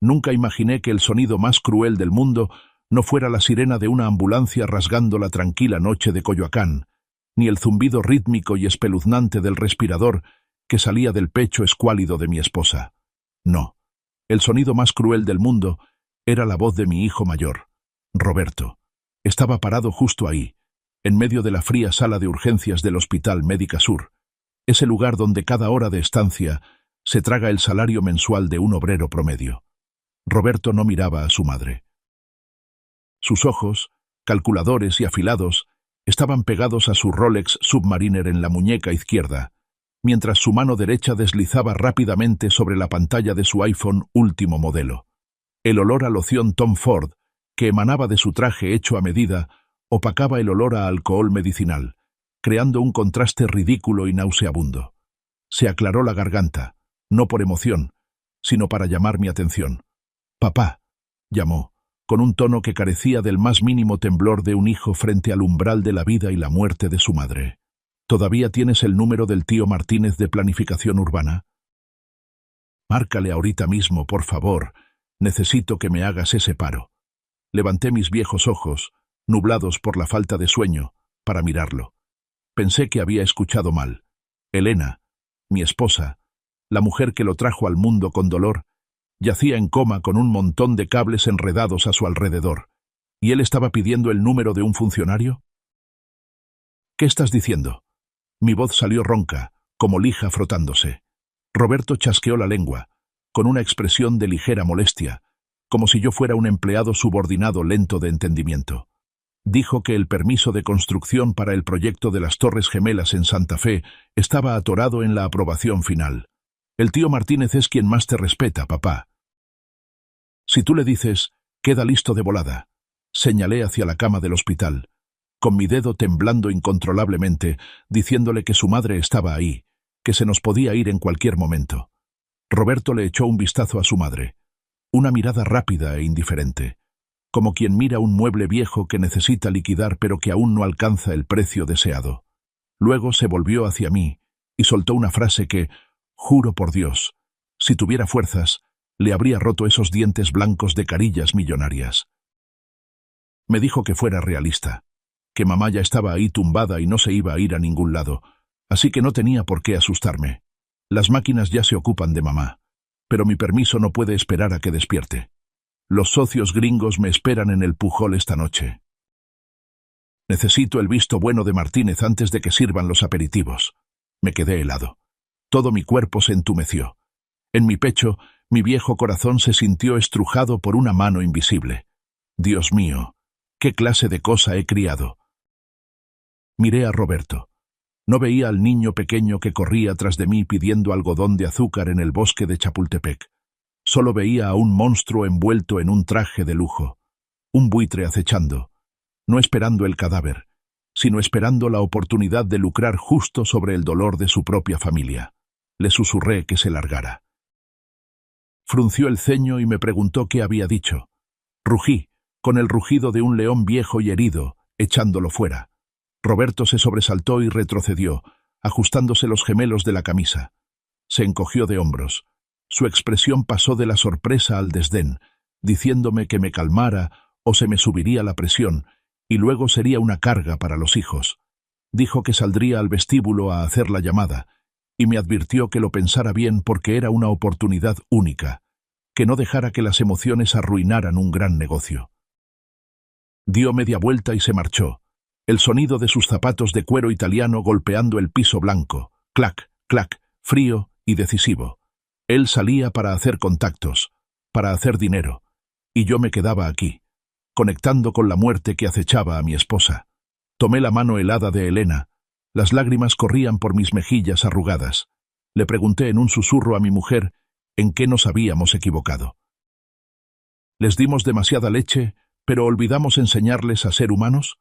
Nunca imaginé que el sonido más cruel del mundo no fuera la sirena de una ambulancia rasgando la tranquila noche de Coyoacán, ni el zumbido rítmico y espeluznante del respirador que salía del pecho escuálido de mi esposa. No, el sonido más cruel del mundo era la voz de mi hijo mayor, Roberto. Estaba parado justo ahí, en medio de la fría sala de urgencias del Hospital Médica Sur, ese lugar donde cada hora de estancia se traga el salario mensual de un obrero promedio. Roberto no miraba a su madre. Sus ojos, calculadores y afilados, estaban pegados a su Rolex Submariner en la muñeca izquierda, mientras su mano derecha deslizaba rápidamente sobre la pantalla de su iPhone último modelo. El olor a loción Tom Ford, que emanaba de su traje hecho a medida, opacaba el olor a alcohol medicinal, creando un contraste ridículo y nauseabundo. Se aclaró la garganta, no por emoción, sino para llamar mi atención. «Papá», llamó, con un tono que carecía del más mínimo temblor de un hijo frente al umbral de la vida y la muerte de su madre. «¿Todavía tienes el número del tío Martínez de Planificación Urbana? Márcale ahorita mismo, por favor. Necesito que me hagas ese paro». Levanté mis viejos ojos, nublados por la falta de sueño, para mirarlo. Pensé que había escuchado mal. Elena, mi esposa, la mujer que lo trajo al mundo con dolor, yacía en coma con un montón de cables enredados a su alrededor. ¿Y él estaba pidiendo el número de un funcionario? «¿Qué estás diciendo?» Mi voz salió ronca, como lija frotándose. Roberto chasqueó la lengua, con una expresión de ligera molestia, como si yo fuera un empleado subordinado lento de entendimiento. Dijo que el permiso de construcción para el proyecto de las Torres Gemelas en Santa Fe estaba atorado en la aprobación final. «El tío Martínez es quien más te respeta, papá. Si tú le dices, queda listo de volada». Señalé hacia la cama del hospital, con mi dedo temblando incontrolablemente, diciéndole que su madre estaba ahí, que se nos podía ir en cualquier momento. Roberto le echó un vistazo a su madre, una mirada rápida e indiferente, como quien mira un mueble viejo que necesita liquidar pero que aún no alcanza el precio deseado. Luego se volvió hacia mí y soltó una frase que, juro por Dios, si tuviera fuerzas, le habría roto esos dientes blancos de carillas millonarias. Me dijo que fuera realista, que mamá ya estaba ahí tumbada y no se iba a ir a ningún lado, así que no tenía por qué asustarme. Las máquinas ya se ocupan de mamá, pero mi permiso no puede esperar a que despierte. Los socios gringos me esperan en el Pujol esta noche. Necesito el visto bueno de Martínez antes de que sirvan los aperitivos. Me quedé helado. Todo mi cuerpo se entumeció. En mi pecho, mi viejo corazón se sintió estrujado por una mano invisible. Dios mío, ¿qué clase de cosa he criado? Miré a Roberto. No veía al niño pequeño que corría tras de mí pidiendo algodón de azúcar en el bosque de Chapultepec. Solo veía a un monstruo envuelto en un traje de lujo, un buitre acechando, no esperando el cadáver, sino esperando la oportunidad de lucrar justo sobre el dolor de su propia familia. Le susurré que se largara. Frunció el ceño y me preguntó qué había dicho. Rugí, con el rugido de un león viejo y herido, echándolo fuera. Roberto se sobresaltó y retrocedió, ajustándose los gemelos de la camisa. Se encogió de hombros. Su expresión pasó de la sorpresa al desdén, diciéndome que me calmara o se me subiría la presión, y luego sería una carga para los hijos. Dijo que saldría al vestíbulo a hacer la llamada, y me advirtió que lo pensara bien porque era una oportunidad única, que no dejara que las emociones arruinaran un gran negocio. Dio media vuelta y se marchó, el sonido de sus zapatos de cuero italiano golpeando el piso blanco, clac, clac, frío y decisivo. Él salía para hacer contactos, para hacer dinero, y yo me quedaba aquí, conectando con la muerte que acechaba a mi esposa. Tomé la mano helada de Elena. Las lágrimas corrían por mis mejillas arrugadas. Le pregunté en un susurro a mi mujer en qué nos habíamos equivocado. ¿Les dimos demasiada leche, pero olvidamos enseñarles a ser humanos?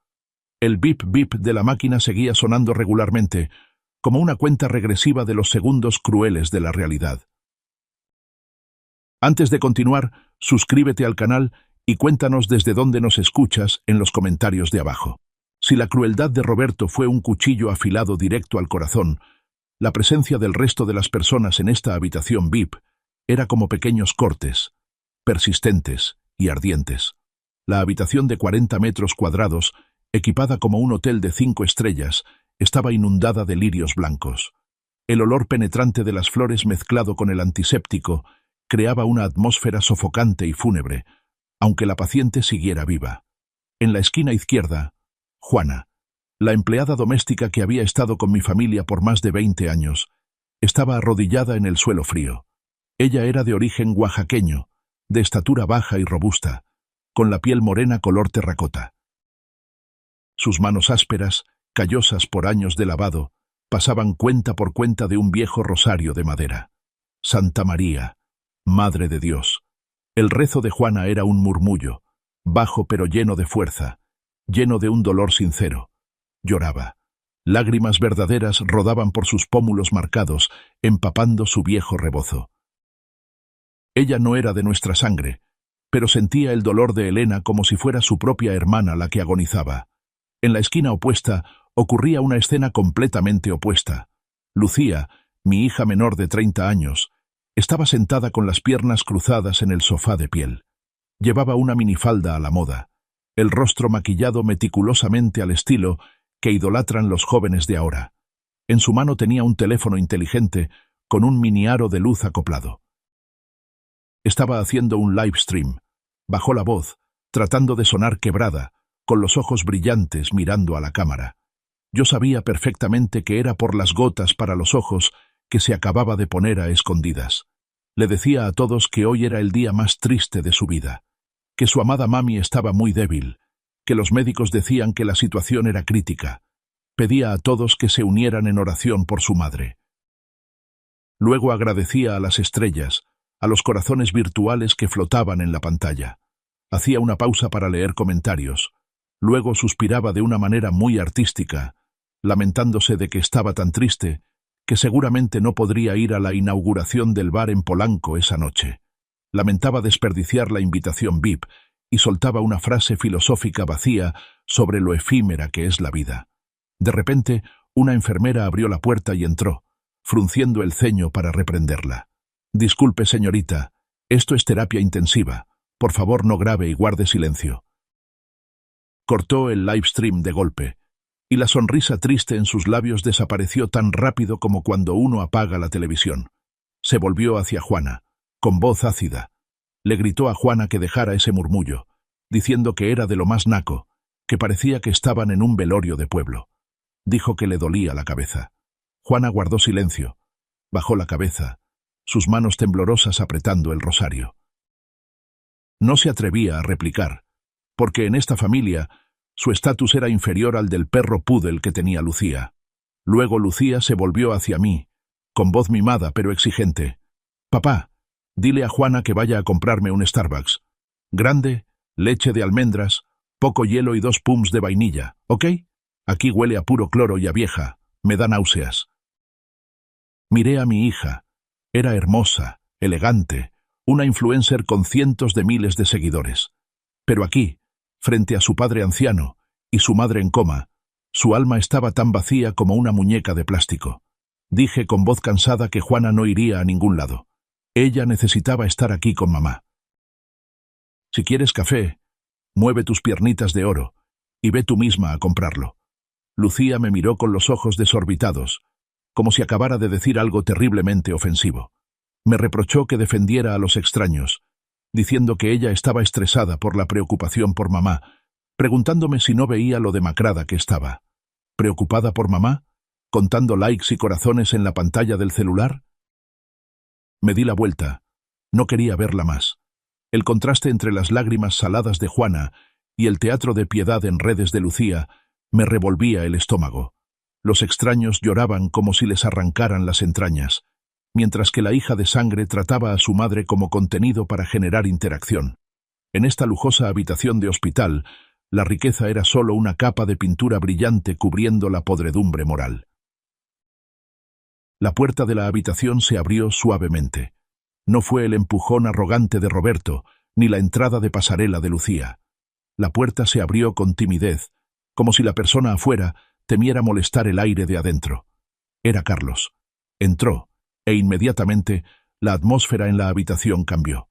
El bip bip de la máquina seguía sonando regularmente, como una cuenta regresiva de los segundos crueles de la realidad. Antes de continuar, suscríbete al canal y cuéntanos desde dónde nos escuchas en los comentarios de abajo. Si la crueldad de Roberto fue un cuchillo afilado directo al corazón, la presencia del resto de las personas en esta habitación VIP era como pequeños cortes, persistentes y ardientes. La habitación de 40 metros cuadrados, equipada como un hotel de 5 estrellas, estaba inundada de lirios blancos. El olor penetrante de las flores mezclado con el antiséptico creaba una atmósfera sofocante y fúnebre, aunque la paciente siguiera viva. En la esquina izquierda, Juana, la empleada doméstica que había estado con mi familia por más de 20 años, estaba arrodillada en el suelo frío. Ella era de origen oaxaqueño, de estatura baja y robusta, con la piel morena color terracota. Sus manos ásperas, callosas por años de lavado, pasaban cuenta por cuenta de un viejo rosario de madera. Santa María, Madre de Dios. El rezo de Juana era un murmullo, bajo pero lleno de fuerza, lleno de un dolor sincero. Lloraba. Lágrimas verdaderas rodaban por sus pómulos marcados, empapando su viejo rebozo. Ella no era de nuestra sangre, pero sentía el dolor de Elena como si fuera su propia hermana la que agonizaba. En la esquina opuesta ocurría una escena completamente opuesta. Lucía, mi hija menor de 30 años, estaba sentada con las piernas cruzadas en el sofá de piel. Llevaba una minifalda a la moda, el rostro maquillado meticulosamente al estilo que idolatran los jóvenes de ahora. En su mano tenía un teléfono inteligente con un mini aro de luz acoplado. Estaba haciendo un live stream. Bajó la voz, tratando de sonar quebrada, con los ojos brillantes mirando a la cámara. Yo sabía perfectamente que era por las gotas para los ojos que se acababa de poner a escondidas. Le decía a todos que hoy era el día más triste de su vida, que su amada mami estaba muy débil, que los médicos decían que la situación era crítica. Pedía a todos que se unieran en oración por su madre. Luego agradecía a las estrellas, a los corazones virtuales que flotaban en la pantalla. Hacía una pausa para leer comentarios. Luego suspiraba de una manera muy artística, lamentándose de que estaba tan triste, que seguramente no podría ir a la inauguración del bar en Polanco esa noche. Lamentaba desperdiciar la invitación VIP y soltaba una frase filosófica vacía sobre lo efímera que es la vida. De repente, una enfermera abrió la puerta y entró, frunciendo el ceño para reprenderla. «Disculpe, señorita, esto es terapia intensiva. Por favor, no grabe y guarde silencio». Cortó el live stream de golpe, y la sonrisa triste en sus labios desapareció tan rápido como cuando uno apaga la televisión. Se volvió hacia Juana, con voz ácida. Le gritó a Juana que dejara ese murmullo, diciendo que era de lo más naco, que parecía que estaban en un velorio de pueblo. Dijo que le dolía la cabeza. Juana guardó silencio, bajó la cabeza, sus manos temblorosas apretando el rosario. No se atrevía a replicar, porque en esta familia su estatus era inferior al del perro púdel que tenía Lucía. Luego Lucía se volvió hacia mí, con voz mimada pero exigente. «Papá, dile a Juana que vaya a comprarme un Starbucks. Grande, leche de almendras, poco hielo y 2 pumps de vainilla, ¿ok? Aquí huele a puro cloro y a vieja, me da náuseas». Miré a mi hija. Era hermosa, elegante, una influencer con cientos de miles de seguidores. Pero aquí, frente a su padre anciano y su madre en coma, su alma estaba tan vacía como una muñeca de plástico. Dije con voz cansada que Juana no iría a ningún lado. Ella necesitaba estar aquí con mamá. «Si quieres café, mueve tus piernitas de oro y ve tú misma a comprarlo». Lucía me miró con los ojos desorbitados, como si acabara de decir algo terriblemente ofensivo. Me reprochó que defendiera a los extraños, diciendo que ella estaba estresada por la preocupación por mamá, preguntándome si no veía lo demacrada que estaba. ¿Preocupada por mamá? ¿Contando likes y corazones en la pantalla del celular? Me di la vuelta. No quería verla más. El contraste entre las lágrimas saladas de Juana y el teatro de piedad en redes de Lucía me revolvía el estómago. Los extraños lloraban como si les arrancaran las entrañas, mientras que la hija de sangre trataba a su madre como contenido para generar interacción. En esta lujosa habitación de hospital, la riqueza era solo una capa de pintura brillante cubriendo la podredumbre moral. La puerta de la habitación se abrió suavemente. No fue el empujón arrogante de Roberto, ni la entrada de pasarela de Lucía. La puerta se abrió con timidez, como si la persona afuera temiera molestar el aire de adentro. Era Carlos. Entró, e inmediatamente la atmósfera en la habitación cambió.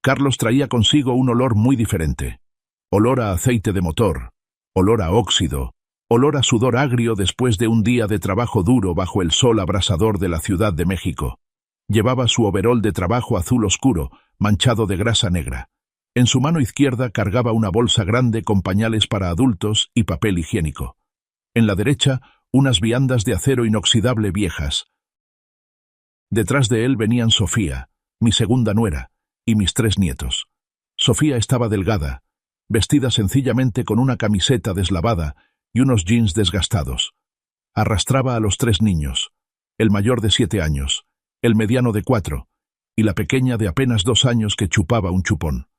Carlos traía consigo un olor muy diferente. Olor a aceite de motor, olor a óxido, olor a sudor agrio después de un día de trabajo duro bajo el sol abrasador de la Ciudad de México. Llevaba su overol de trabajo azul oscuro, manchado de grasa negra. En su mano izquierda cargaba una bolsa grande con pañales para adultos y papel higiénico. En la derecha, unas viandas de acero inoxidable viejas. Detrás de él venían Sofía, mi segunda nuera, y mis 3 nietos. Sofía estaba delgada, vestida sencillamente con una camiseta deslavada y unos jeans desgastados. Arrastraba a los 3 niños, el mayor de 7 años, el mediano de 4, y la pequeña de apenas 2 años que chupaba un chupón.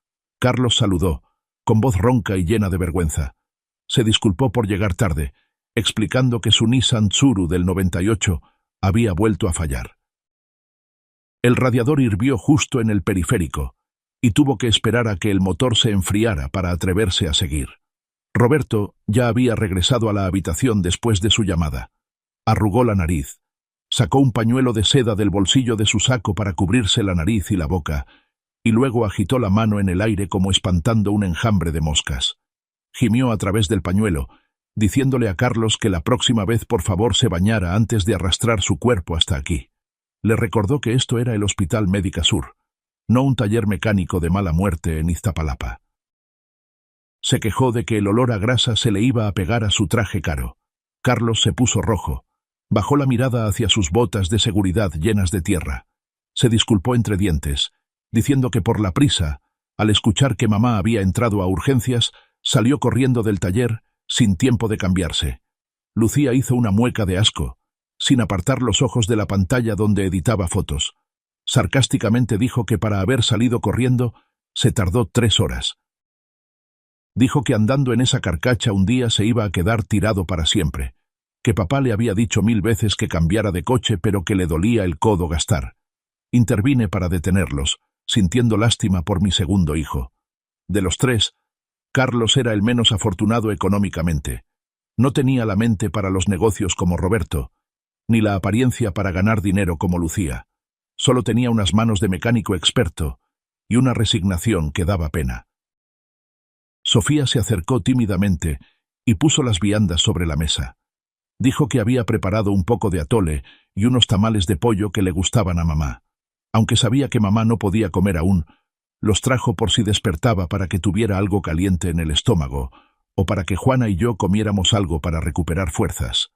Carlos saludó, con voz ronca y llena de vergüenza. Se disculpó por llegar tarde, explicando que su Nissan Tsuru del 98 había vuelto a fallar. El radiador hirvió justo en el periférico, y tuvo que esperar a que el motor se enfriara para atreverse a seguir. Roberto ya había regresado a la habitación después de su llamada. Arrugó la nariz, sacó un pañuelo de seda del bolsillo de su saco para cubrirse la nariz y la boca, y luego agitó la mano en el aire como espantando un enjambre de moscas. Gimió a través del pañuelo, diciéndole a Carlos que la próxima vez por favor se bañara antes de arrastrar su cuerpo hasta aquí. Le recordó que esto era el Hospital Médica Sur, no un taller mecánico de mala muerte en Iztapalapa. Se quejó de que el olor a grasa se le iba a pegar a su traje caro. Carlos se puso rojo, bajó la mirada hacia sus botas de seguridad llenas de tierra. Se disculpó entre dientes, diciendo que por la prisa, al escuchar que mamá había entrado a urgencias, salió corriendo del taller sin tiempo de cambiarse. Lucía hizo una mueca de asco, sin apartar los ojos de la pantalla donde editaba fotos. Sarcásticamente dijo que para haber salido corriendo se tardó 3 horas. Dijo que andando en esa carcacha un día se iba a quedar tirado para siempre, que papá le había dicho 1000 veces que cambiara de coche pero que le dolía el codo gastar. Intervine para detenerlos, sintiendo lástima por mi segundo hijo. De los 3, Carlos era el menos afortunado económicamente. No tenía la mente para los negocios como Roberto, ni la apariencia para ganar dinero como Lucía. Solo tenía unas manos de mecánico experto y una resignación que daba pena. Sofía se acercó tímidamente y puso las viandas sobre la mesa. Dijo que había preparado un poco de atole y unos tamales de pollo que le gustaban a mamá. Aunque sabía que mamá no podía comer aún, los trajo por si despertaba para que tuviera algo caliente en el estómago, o para que Juana y yo comiéramos algo para recuperar fuerzas.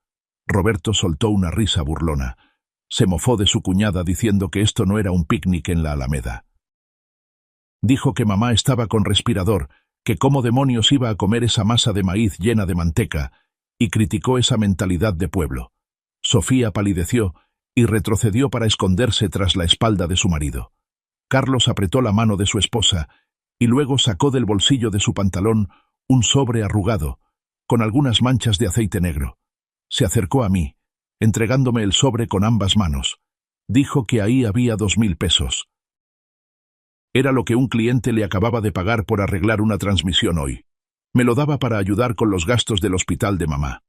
Roberto soltó una risa burlona. Se mofó de su cuñada diciendo que esto no era un picnic en la Alameda. Dijo que mamá estaba con respirador, que cómo demonios iba a comer esa masa de maíz llena de manteca, y criticó esa mentalidad de pueblo. Sofía palideció y retrocedió para esconderse tras la espalda de su marido. Carlos apretó la mano de su esposa y luego sacó del bolsillo de su pantalón un sobre arrugado, con algunas manchas de aceite negro. Se acercó a mí, entregándome el sobre con ambas manos. Dijo que ahí había 2000 pesos. Era lo que un cliente le acababa de pagar por arreglar una transmisión hoy. Me lo daba para ayudar con los gastos del hospital de mamá.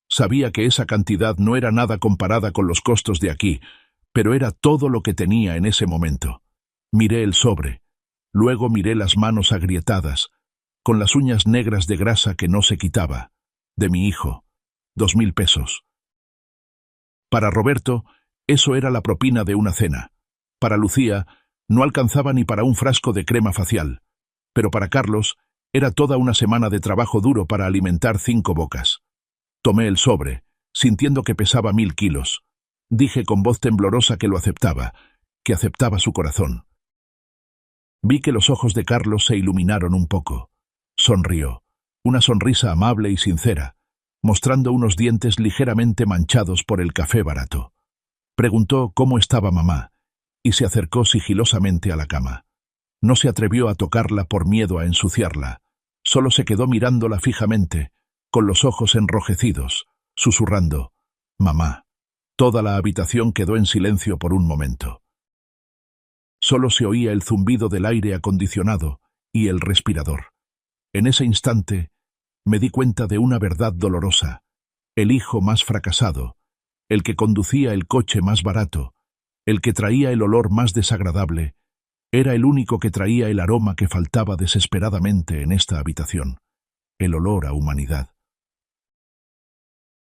Sabía que esa cantidad no era nada comparada con los costos de aquí, pero era todo lo que tenía en ese momento. Miré el sobre, luego miré las manos agrietadas, con las uñas negras de grasa que no se quitaba, de mi hijo. 2000 pesos. Para Roberto, eso era la propina de una cena. Para Lucía, no alcanzaba ni para un frasco de crema facial, pero para Carlos era toda una semana de trabajo duro para alimentar 5 bocas. Tomé el sobre, sintiendo que pesaba 1000 kilos. Dije con voz temblorosa que lo aceptaba, que aceptaba su corazón. Vi que los ojos de Carlos se iluminaron un poco. Sonrió, una sonrisa amable y sincera, mostrando unos dientes ligeramente manchados por el café barato. Preguntó cómo estaba mamá, y se acercó sigilosamente a la cama. No se atrevió a tocarla por miedo a ensuciarla. Solo se quedó mirándola fijamente, con los ojos enrojecidos, susurrando, «Mamá». Toda la habitación quedó en silencio por un momento. Solo se oía el zumbido del aire acondicionado y el respirador. En ese instante, me di cuenta de una verdad dolorosa. El hijo más fracasado, el que conducía el coche más barato, el que traía el olor más desagradable, Era el único que traía el aroma que faltaba desesperadamente en esta habitación, el olor a humanidad.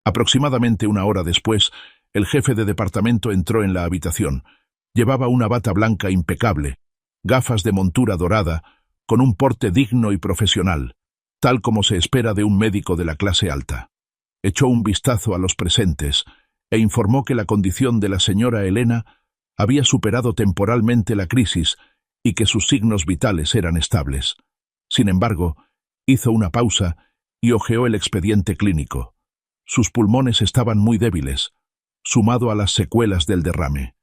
Aproximadamente una hora después, el jefe de departamento entró en la habitación. Llevaba una bata blanca impecable, gafas de montura dorada, con un porte digno y profesional, tal como se espera de un médico de la clase alta. Echó un vistazo a los presentes e informó que la condición de la señora Elena había superado temporalmente la crisis y que sus signos vitales eran estables. Sin embargo, hizo una pausa y hojeó el expediente clínico. Sus pulmones estaban muy débiles, sumado a las secuelas del derrame.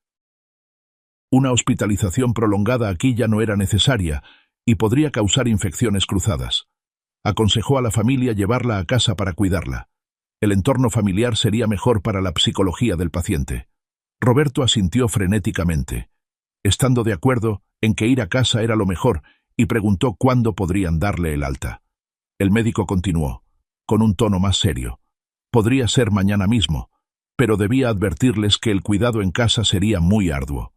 Una hospitalización prolongada aquí ya no era necesaria y podría causar infecciones cruzadas. Aconsejó a la familia llevarla a casa para cuidarla. El entorno familiar sería mejor para la psicología del paciente. Roberto asintió frenéticamente, estando de acuerdo en que ir a casa era lo mejor, y preguntó cuándo podrían darle el alta. El médico continuó, con un tono más serio. Podría ser mañana mismo, pero debía advertirles que el cuidado en casa sería muy arduo.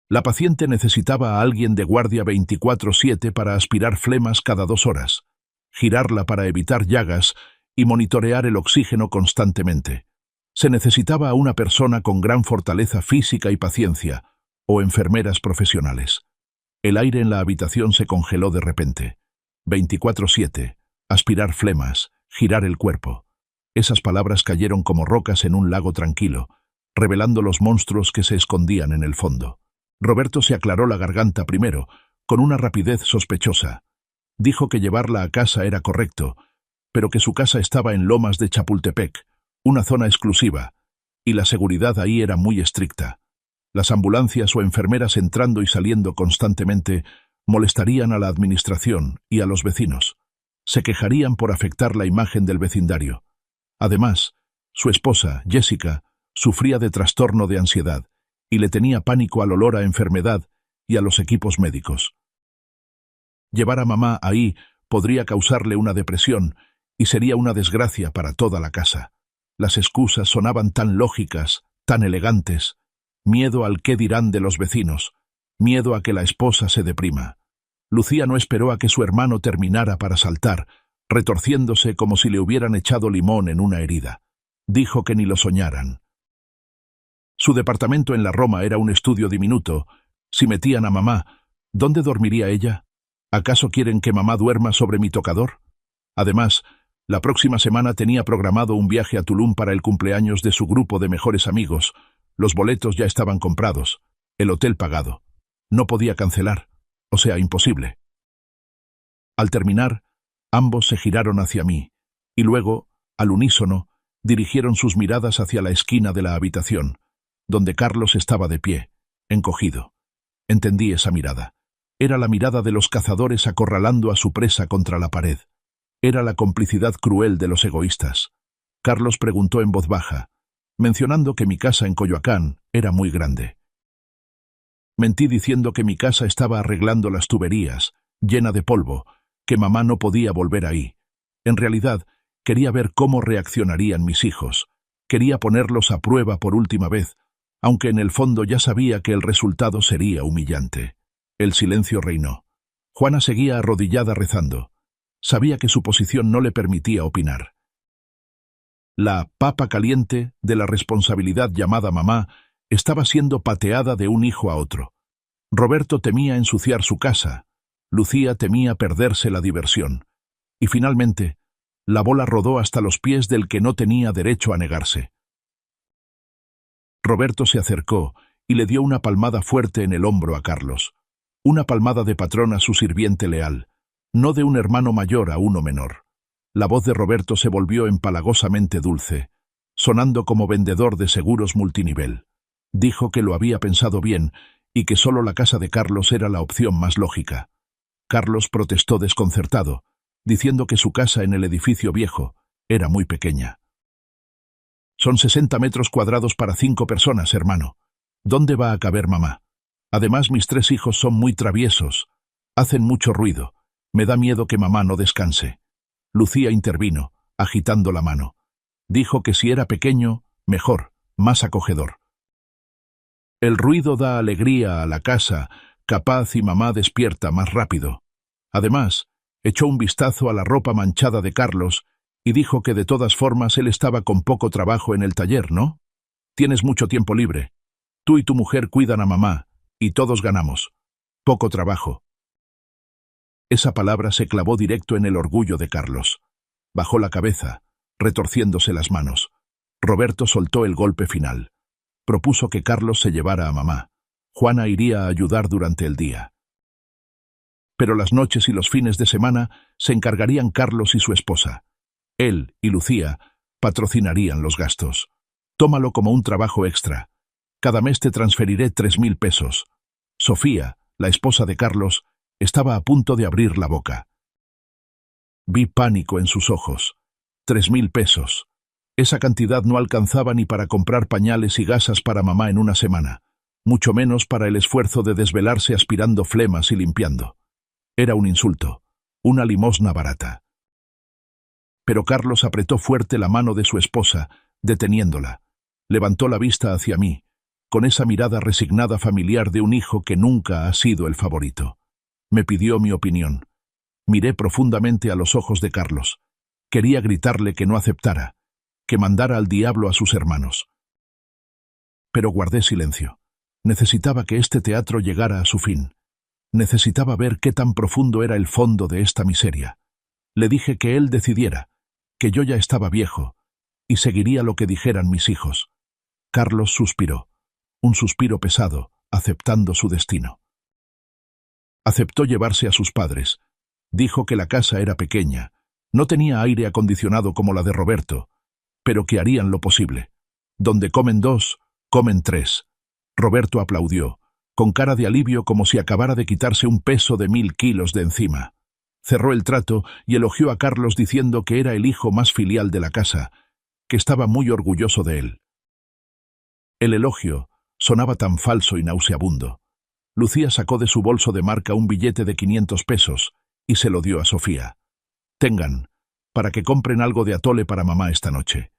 La paciente necesitaba a alguien de guardia 24/7 para aspirar flemas cada 2 horas, girarla para evitar llagas y monitorear el oxígeno constantemente. Se necesitaba a una persona con gran fortaleza física y paciencia, o enfermeras profesionales. El aire en la habitación se congeló de repente. 24/7, aspirar flemas, girar el cuerpo. Esas palabras cayeron como rocas en un lago tranquilo, revelando los monstruos que se escondían en el fondo. Roberto se aclaró la garganta primero, con una rapidez sospechosa. Dijo que llevarla a casa era correcto, pero que su casa estaba en Lomas de Chapultepec, una zona exclusiva, y la seguridad ahí era muy estricta. Las ambulancias o enfermeras entrando y saliendo constantemente molestarían a la administración y a los vecinos. Se quejarían por afectar la imagen del vecindario. Además, su esposa, Jessica, sufría de trastorno de ansiedad y le tenía pánico al olor a enfermedad y a los equipos médicos. Llevar a mamá ahí podría causarle una depresión y sería una desgracia para toda la casa. Las excusas sonaban tan lógicas, tan elegantes. Miedo al qué dirán de los vecinos, miedo a que la esposa se deprima. Lucía no esperó a que su hermano terminara para saltar, retorciéndose como si le hubieran echado limón en una herida. Dijo que ni lo soñaran. Su departamento en la Roma era un estudio diminuto. Si metían a mamá, ¿dónde dormiría ella? ¿Acaso quieren que mamá duerma sobre mi tocador? Además, la próxima semana tenía programado un viaje a Tulum para el cumpleaños de su grupo de mejores amigos. Los boletos ya estaban comprados, el hotel pagado. No podía cancelar, o sea, imposible. Al terminar, ambos se giraron hacia mí, y luego, al unísono, dirigieron sus miradas hacia la esquina de la habitación, donde Carlos estaba de pie, encogido. Entendí esa mirada. Era la mirada de los cazadores acorralando a su presa contra la pared. Era la complicidad cruel de los egoístas. Carlos preguntó en voz baja, mencionando que mi casa en Coyoacán era muy grande. Mentí diciendo que mi casa estaba arreglando las tuberías, llena de polvo, que mamá no podía volver ahí. En realidad, quería ver cómo reaccionarían mis hijos. Quería ponerlos a prueba por última vez, aunque en el fondo ya sabía que el resultado sería humillante. El silencio reinó. Juana seguía arrodillada rezando. Sabía que su posición no le permitía opinar. La papa caliente de la responsabilidad llamada mamá estaba siendo pateada de un hijo a otro. Roberto temía ensuciar su casa. Lucía temía perderse la diversión. Y finalmente, la bola rodó hasta los pies del que no tenía derecho a negarse. Roberto se acercó y le dio una palmada fuerte en el hombro a Carlos. Una palmada de patrón a su sirviente leal, no de un hermano mayor a uno menor. La voz de Roberto se volvió empalagosamente dulce, sonando como vendedor de seguros multinivel. Dijo que lo había pensado bien y que solo la casa de Carlos era la opción más lógica. Carlos protestó desconcertado, diciendo que su casa en el edificio viejo era muy pequeña. Son 60 metros cuadrados para 5 personas, hermano. ¿Dónde va a caber mamá? Además, mis 3 hijos son muy traviesos. Hacen mucho ruido. Me da miedo que mamá no descanse. Lucía intervino, agitando la mano. Dijo que si era pequeño, mejor, más acogedor. El ruido da alegría a la casa, capaz y mamá despierta más rápido. Además, echó un vistazo a la ropa manchada de Carlos y dijo que de todas formas él estaba con poco trabajo en el taller, ¿no? Tienes mucho tiempo libre. Tú y tu mujer cuidan a mamá, y todos ganamos. Poco trabajo. Esa palabra se clavó directo en el orgullo de Carlos. Bajó la cabeza, retorciéndose las manos. Roberto soltó el golpe final. Propuso que Carlos se llevara a mamá. Juana iría a ayudar durante el día. Pero las noches y los fines de semana se encargarían Carlos y su esposa. Él y Lucía patrocinarían los gastos. Tómalo como un trabajo extra. Cada mes te transferiré 3.000 pesos. Sofía, la esposa de Carlos, estaba a punto de abrir la boca. Vi pánico en sus ojos. 3.000 pesos. Esa cantidad no alcanzaba ni para comprar pañales y gasas para mamá en una semana, mucho menos para el esfuerzo de desvelarse aspirando flemas y limpiando. Era un insulto, una limosna barata. Pero Carlos apretó fuerte la mano de su esposa, deteniéndola. Levantó la vista hacia mí, con esa mirada resignada familiar de un hijo que nunca ha sido el favorito. Me pidió mi opinión. Miré profundamente a los ojos de Carlos. Quería gritarle que no aceptara, que mandara al diablo a sus hermanos. Pero guardé silencio. Necesitaba que este teatro llegara a su fin. Necesitaba ver qué tan profundo era el fondo de esta miseria. Le dije que él decidiera, que yo ya estaba viejo, y seguiría lo que dijeran mis hijos. Carlos suspiró, un suspiro pesado, aceptando su destino. Aceptó llevarse a sus padres. Dijo que la casa era pequeña, no tenía aire acondicionado como la de Roberto, pero que harían lo posible. Donde comen 2, comen 3. Roberto aplaudió, con cara de alivio como si acabara de quitarse un peso de 1.000 kilos de encima. Cerró el trato y elogió a Carlos diciendo que era el hijo más filial de la casa, que estaba muy orgulloso de él. El elogio sonaba tan falso y nauseabundo. Lucía sacó de su bolso de marca un billete de 500 pesos y se lo dio a Sofía. Tengan, para que compren algo de atole para mamá esta noche.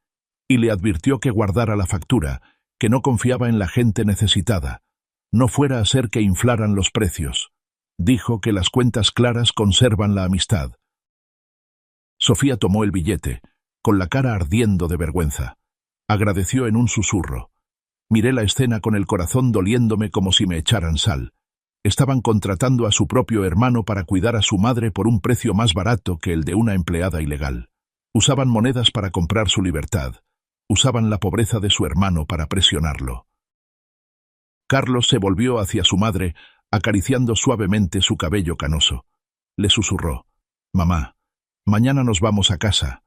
Y le advirtió que guardara la factura, que no confiaba en la gente necesitada. No fuera a ser que inflaran los precios. Dijo que las cuentas claras conservan la amistad. Sofía tomó el billete, con la cara ardiendo de vergüenza. Agradeció en un susurro. Miré la escena con el corazón doliéndome como si me echaran sal. Estaban contratando a su propio hermano para cuidar a su madre por un precio más barato que el de una empleada ilegal. Usaban monedas para comprar su libertad. Usaban la pobreza de su hermano para presionarlo. Carlos se volvió hacia su madre, acariciando suavemente su cabello canoso. Le susurró: «Mamá, mañana nos vamos a casa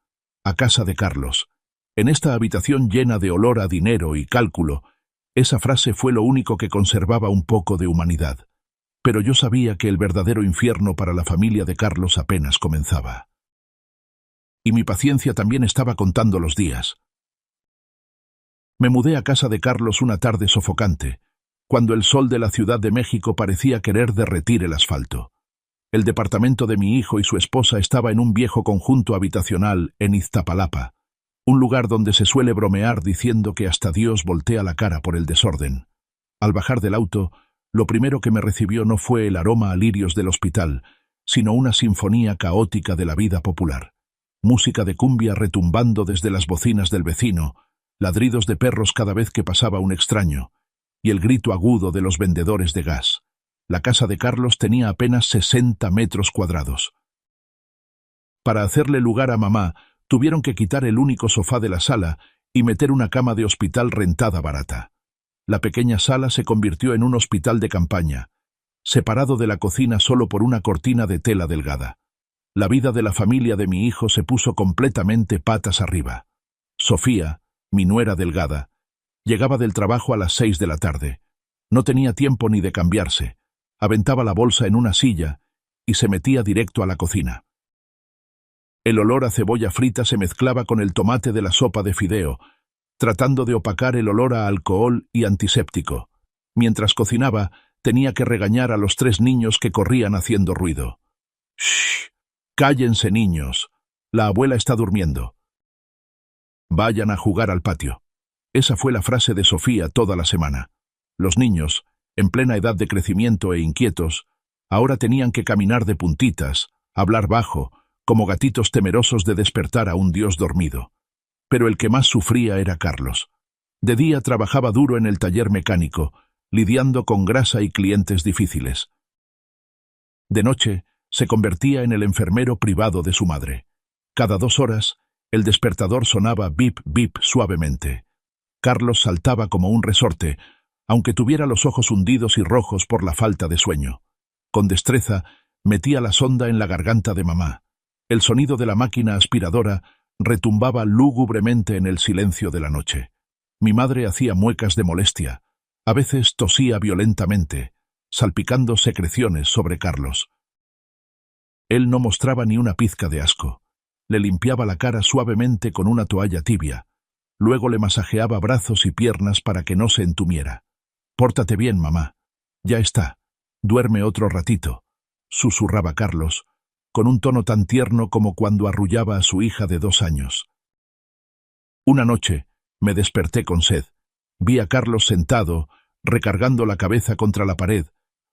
de Carlos. En esta habitación llena de olor a dinero y cálculo». Esa frase fue lo único que conservaba un poco de humanidad. Pero yo sabía que el verdadero infierno para la familia de Carlos apenas comenzaba. Y mi paciencia también estaba contando los días. Me mudé a casa de Carlos una tarde sofocante, cuando el sol de la Ciudad de México parecía querer derretir el asfalto. El departamento de mi hijo y su esposa estaba en un viejo conjunto habitacional en Iztapalapa, un lugar donde se suele bromear diciendo que hasta Dios voltea la cara por el desorden. Al bajar del auto, lo primero que me recibió no fue el aroma a lirios del hospital, sino una sinfonía caótica de la vida popular. Música de cumbia retumbando desde las bocinas del vecino, ladridos de perros cada vez que pasaba un extraño, y el grito agudo de los vendedores de gas. La casa de Carlos tenía apenas 60 metros cuadrados. Para hacerle lugar a mamá, tuvieron que quitar el único sofá de la sala y meter una cama de hospital rentada barata. La pequeña sala se convirtió en un hospital de campaña, separado de la cocina solo por una cortina de tela delgada. La vida de la familia de mi hijo se puso completamente patas arriba. Sofía, mi nuera delgada, llegaba del trabajo a las 6 de la tarde. No tenía tiempo ni de cambiarse. Aventaba la bolsa en una silla y se metía directo a la cocina. El olor a cebolla frita se mezclaba con el tomate de la sopa de fideo, tratando de opacar el olor a alcohol y antiséptico. Mientras cocinaba, tenía que regañar a los 3 niños que corrían haciendo ruido. «¡Shh! ¡Cállense, niños! La abuela está durmiendo. Vayan a jugar al patio». Esa fue la frase de Sofía toda la semana. Los niños, en plena edad de crecimiento e inquietos, ahora tenían que caminar de puntitas, hablar bajo, como gatitos temerosos de despertar a un dios dormido. Pero el que más sufría era Carlos. De día trabajaba duro en el taller mecánico, lidiando con grasa y clientes difíciles. De noche, se convertía en el enfermero privado de su madre. Cada 2 horas, el despertador sonaba bip bip suavemente. Carlos saltaba como un resorte, aunque tuviera los ojos hundidos y rojos por la falta de sueño. Con destreza, metía la sonda en la garganta de mamá. El sonido de la máquina aspiradora retumbaba lúgubremente en el silencio de la noche. Mi madre hacía muecas de molestia. A veces tosía violentamente, salpicando secreciones sobre Carlos. Él no mostraba ni una pizca de asco. Le limpiaba la cara suavemente con una toalla tibia. Luego le masajeaba brazos y piernas para que no se entumiera. «Pórtate bien, mamá. Ya está. Duerme otro ratito», susurraba Carlos, con un tono tan tierno como cuando arrullaba a su hija de 2 años. Una noche, me desperté con sed. Vi a Carlos sentado, recargando la cabeza contra la pared,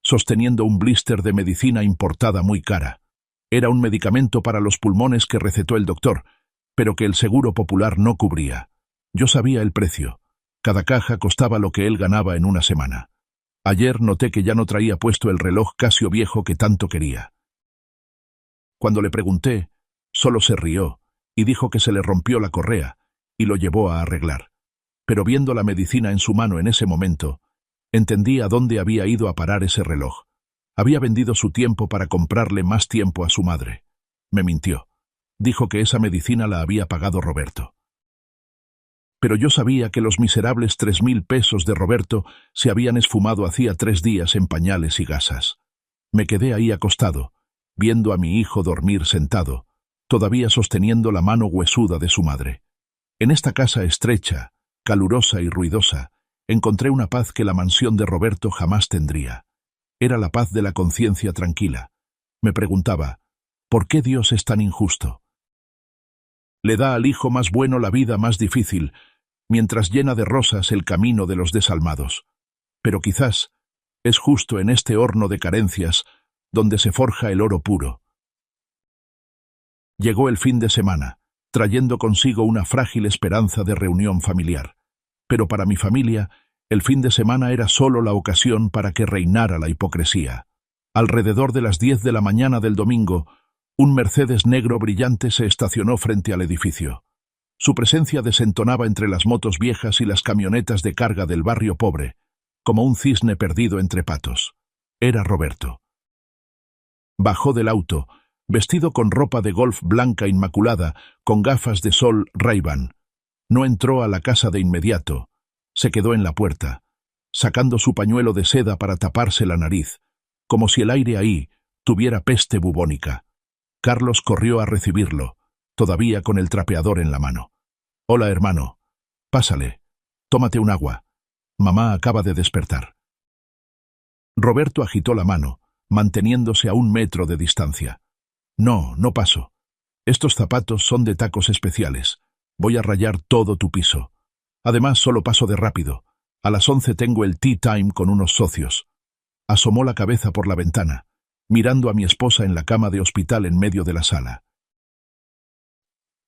sosteniendo un blister de medicina importada muy cara. Era un medicamento para los pulmones que recetó el doctor, pero que el Seguro Popular no cubría. Yo sabía el precio. Cada caja costaba lo que él ganaba en una semana. Ayer noté que ya no traía puesto el reloj Casio viejo que tanto quería. Cuando le pregunté, solo se rió y dijo que se le rompió la correa y lo llevó a arreglar. Pero viendo la medicina en su mano en ese momento, entendí a dónde había ido a parar ese reloj. Había vendido su tiempo para comprarle más tiempo a su madre. Me mintió. Dijo que esa medicina la había pagado Roberto. Pero yo sabía que los miserables 3.000 pesos de Roberto se habían esfumado hacía 3 días en pañales y gasas. Me quedé ahí acostado, viendo a mi hijo dormir sentado, todavía sosteniendo la mano huesuda de su madre. En esta casa estrecha, calurosa y ruidosa, encontré una paz que la mansión de Roberto jamás tendría. Era la paz de la conciencia tranquila. Me preguntaba, ¿por qué Dios es tan injusto? Le da al hijo más bueno la vida más difícil, mientras llena de rosas el camino de los desalmados. Pero quizás es justo en este horno de carencias donde se forja el oro puro. Llegó el fin de semana, trayendo consigo una frágil esperanza de reunión familiar. Pero para mi familia, el fin de semana era solo la ocasión para que reinara la hipocresía. Alrededor de las 10 de la mañana del domingo, un Mercedes negro brillante se estacionó frente al edificio. Su presencia desentonaba entre las motos viejas y las camionetas de carga del barrio pobre, como un cisne perdido entre patos. Era Roberto. Bajó del auto, vestido con ropa de golf blanca inmaculada, con gafas de sol Ray-Ban. No entró a la casa de inmediato. Se quedó en la puerta, sacando su pañuelo de seda para taparse la nariz, como si el aire ahí tuviera peste bubónica. Carlos corrió a recibirlo, todavía con el trapeador en la mano. «Hola, hermano. Pásale. Tómate un agua. Mamá acaba de despertar». Roberto agitó la mano, manteniéndose a 1 metro de distancia. «No, no paso. Estos zapatos son de tacos especiales. Voy a rayar todo tu piso. Además, solo paso de rápido. A las 11 tengo el tea time con unos socios». Asomó la cabeza por la ventana, mirando a mi esposa en la cama de hospital en medio de la sala.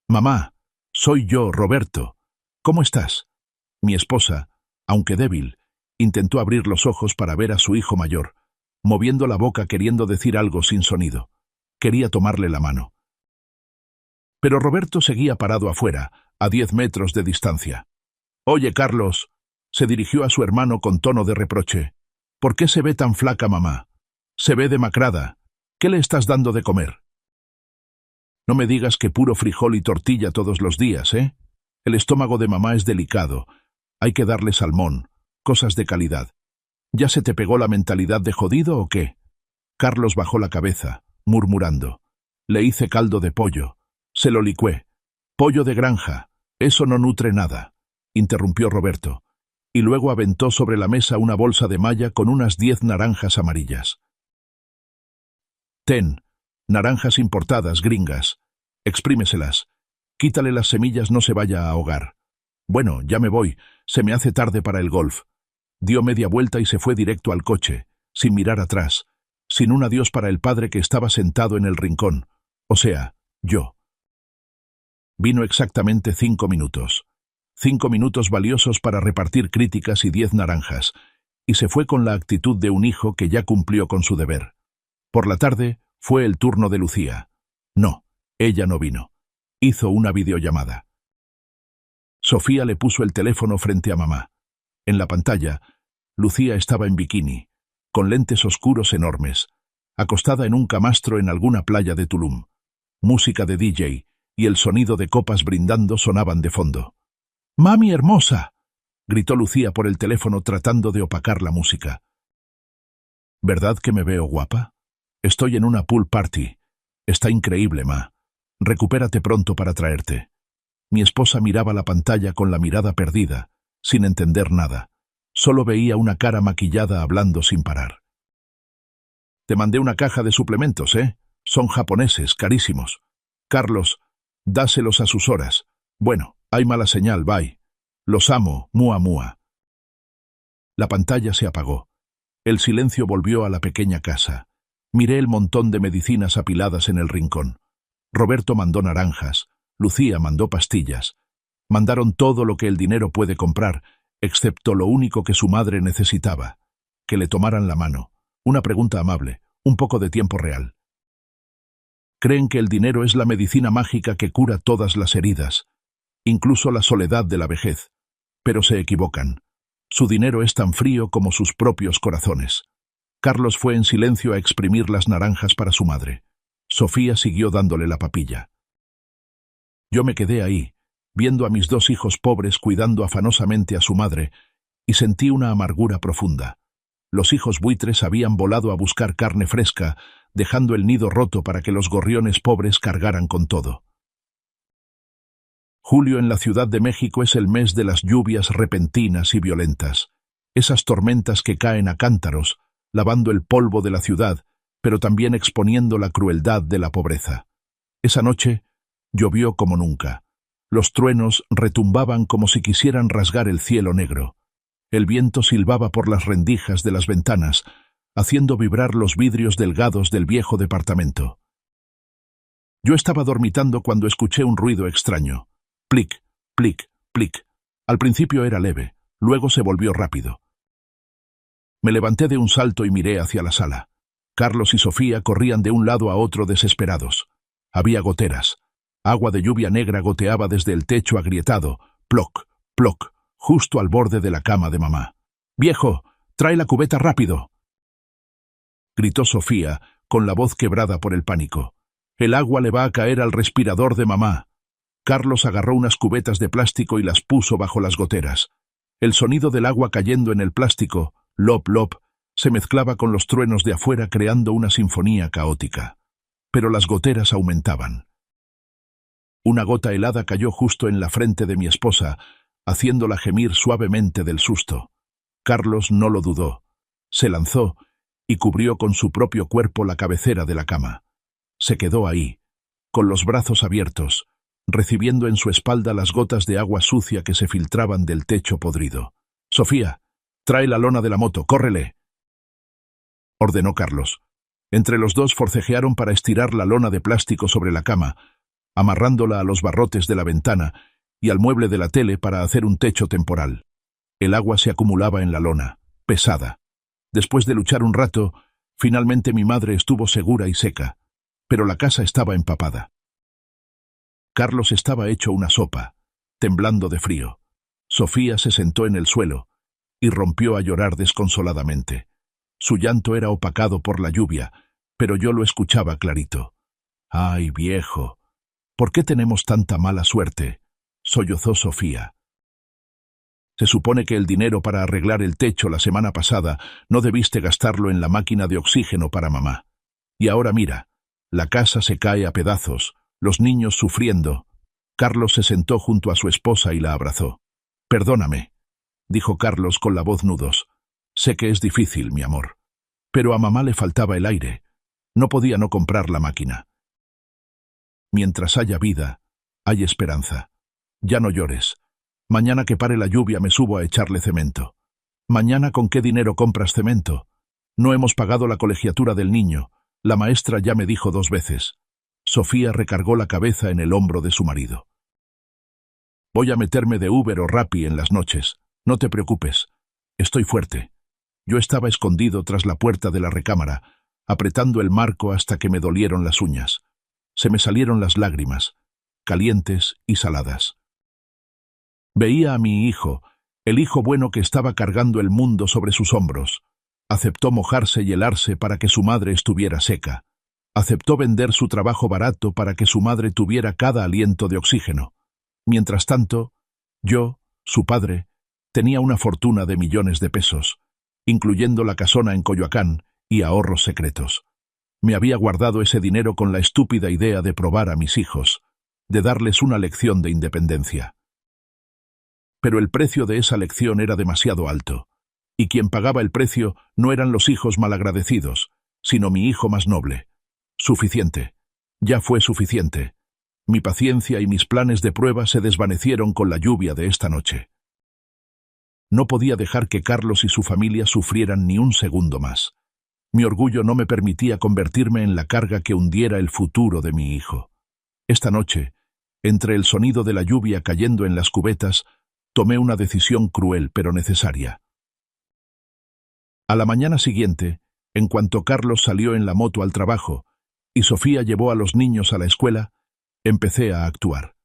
«Mamá, soy yo, Roberto. ¿Cómo estás?» Mi esposa, aunque débil, intentó abrir los ojos para ver a su hijo mayor, moviendo la boca queriendo decir algo sin sonido. Quería tomarle la mano. Pero Roberto seguía parado afuera, a 10 metros de distancia. «Oye, Carlos», se dirigió a su hermano con tono de reproche. «¿Por qué se ve tan flaca, mamá? Se ve demacrada. ¿Qué le estás dando de comer?» «No me digas que puro frijol y tortilla todos los días, ¿eh? El estómago de mamá es delicado. Hay que darle salmón, cosas de calidad. ¿Ya se te pegó la mentalidad de jodido o qué?» Carlos bajó la cabeza, murmurando. «Le hice caldo de pollo. Se lo licué. Pollo de granja. Eso no nutre nada», interrumpió Roberto, y luego aventó sobre la mesa una bolsa de malla con unas 10 naranjas amarillas. «Ten, naranjas importadas, gringas. Exprímeselas. Quítale las semillas, no se vaya a ahogar. Bueno, ya me voy, se me hace tarde para el golf. Dio media vuelta y se fue directo al coche, sin mirar atrás, sin un adiós para el padre que estaba sentado en el rincón, o sea, yo. Vino exactamente 5 minutos. 5 minutos valiosos para repartir críticas y 10 naranjas, y se fue con la actitud de un hijo que ya cumplió con su deber. Por la tarde fue el turno de Lucía. No, ella no vino. Hizo una videollamada. Sofía le puso el teléfono frente a mamá. En la pantalla, Lucía estaba en bikini, con lentes oscuros enormes, acostada en un camastro en alguna playa de Tulum. Música de DJ y el sonido de copas brindando sonaban de fondo. «¡Mami hermosa!», gritó Lucía por el teléfono tratando de opacar la música. «¿Verdad que me veo guapa? Estoy en una pool party. Está increíble, ma. Recupérate pronto para traerte». Mi esposa miraba la pantalla con la mirada perdida, sin entender nada. Solo veía una cara maquillada hablando sin parar. «Te mandé una caja de suplementos, ¿eh? Son japoneses, carísimos. Carlos, dáselos a sus horas. Bueno, hay mala señal, bye. Los amo, mua mua». La pantalla se apagó. El silencio volvió a la pequeña casa. Miré el montón de medicinas apiladas en el rincón. Roberto mandó naranjas, Lucía mandó pastillas. Mandaron todo lo que el dinero puede comprar, excepto lo único que su madre necesitaba, que le tomaran la mano. Una pregunta amable, un poco de tiempo real. Creen que el dinero es la medicina mágica que cura todas las heridas, incluso la soledad de la vejez, pero se equivocan. Su dinero es tan frío como sus propios corazones. Carlos fue en silencio a exprimir las naranjas para su madre. Sofía siguió dándole la papilla. Yo me quedé ahí, viendo a mis 2 hijos pobres cuidando afanosamente a su madre, y sentí una amargura profunda. Los hijos buitres habían volado a buscar carne fresca, dejando el nido roto para que los gorriones pobres cargaran con todo. Julio en la Ciudad de México es el mes de las lluvias repentinas y violentas, esas tormentas que caen a cántaros, lavando el polvo de la ciudad, pero también exponiendo la crueldad de la pobreza. Esa noche llovió como nunca. Los truenos retumbaban como si quisieran rasgar el cielo negro. El viento silbaba por las rendijas de las ventanas, haciendo vibrar los vidrios delgados del viejo departamento. Yo estaba dormitando cuando escuché un ruido extraño. Plic, plic, plic. Al principio era leve, luego se volvió rápido. Me levanté de un salto y miré hacia la sala. Carlos y Sofía corrían de un lado a otro desesperados. Había goteras. Agua de lluvia negra goteaba desde el techo agrietado, ploc, ploc, justo al borde de la cama de mamá. «¡Viejo, trae la cubeta rápido!», gritó Sofía, con la voz quebrada por el pánico. «El agua le va a caer al respirador de mamá». Carlos agarró unas cubetas de plástico y las puso bajo las goteras. El sonido del agua cayendo en el plástico, lop, lop, se mezclaba con los truenos de afuera creando una sinfonía caótica. Pero las goteras aumentaban. Una gota helada cayó justo en la frente de mi esposa, haciéndola gemir suavemente del susto. Carlos no lo dudó. Se lanzó y cubrió con su propio cuerpo la cabecera de la cama. Se quedó ahí, con los brazos abiertos, recibiendo en su espalda las gotas de agua sucia que se filtraban del techo podrido. «Sofía, trae la lona de la moto, córrele», ordenó Carlos. Entre los dos forcejearon para estirar la lona de plástico sobre la cama, amarrándola a los barrotes de la ventana y al mueble de la tele para hacer un techo temporal. El agua se acumulaba en la lona, pesada. Después de luchar un rato, finalmente mi madre estuvo segura y seca, pero la casa estaba empapada. Carlos estaba hecho una sopa, temblando de frío. Sofía se sentó en el suelo y rompió a llorar desconsoladamente. Su llanto era opacado por la lluvia, pero yo lo escuchaba clarito. «Ay, viejo, ¿por qué tenemos tanta mala suerte?», sollozó Sofía. «Se supone que el dinero para arreglar el techo la semana pasada no debiste gastarlo en la máquina de oxígeno para mamá. Y ahora mira, la casa se cae a pedazos, los niños sufriendo». Carlos se sentó junto a su esposa y la abrazó. «Perdóname», dijo Carlos con la voz nudos. «Sé que es difícil, mi amor. Pero a mamá le faltaba el aire. No podía no comprar la máquina. Mientras haya vida, hay esperanza. Ya no llores. Mañana que pare la lluvia me subo a echarle cemento». Mañana, ¿con qué dinero compras cemento? No hemos pagado la colegiatura del niño. La maestra ya me dijo 2 veces. Sofía recargó la cabeza en el hombro de su marido. Voy a meterme de Uber o Rappi en las noches. No te preocupes. Estoy fuerte. Yo estaba escondido tras la puerta de la recámara, apretando el marco hasta que me dolieron las uñas. Se me salieron las lágrimas, calientes y saladas. Veía a mi hijo, el hijo bueno que estaba cargando el mundo sobre sus hombros. Aceptó mojarse y helarse para que su madre estuviera seca. Aceptó vender su trabajo barato para que su madre tuviera cada aliento de oxígeno. Mientras tanto, yo, su padre, tenía una fortuna de millones de pesos, incluyendo la casona en Coyoacán y ahorros secretos. Me había guardado ese dinero con la estúpida idea de probar a mis hijos, de darles una lección de independencia. Pero el precio de esa lección era demasiado alto, y quien pagaba el precio no eran los hijos malagradecidos, sino mi hijo más noble. Suficiente. Ya fue suficiente. Mi paciencia y mis planes de prueba se desvanecieron con la lluvia de esta noche. No podía dejar que Carlos y su familia sufrieran ni un segundo más. Mi orgullo no me permitía convertirme en la carga que hundiera el futuro de mi hijo. Esta noche, entre el sonido de la lluvia cayendo en las cubetas, tomé una decisión cruel pero necesaria. A la mañana siguiente, en cuanto Carlos salió en la moto al trabajo y Sofía llevó a los niños a la escuela, empecé a actuar.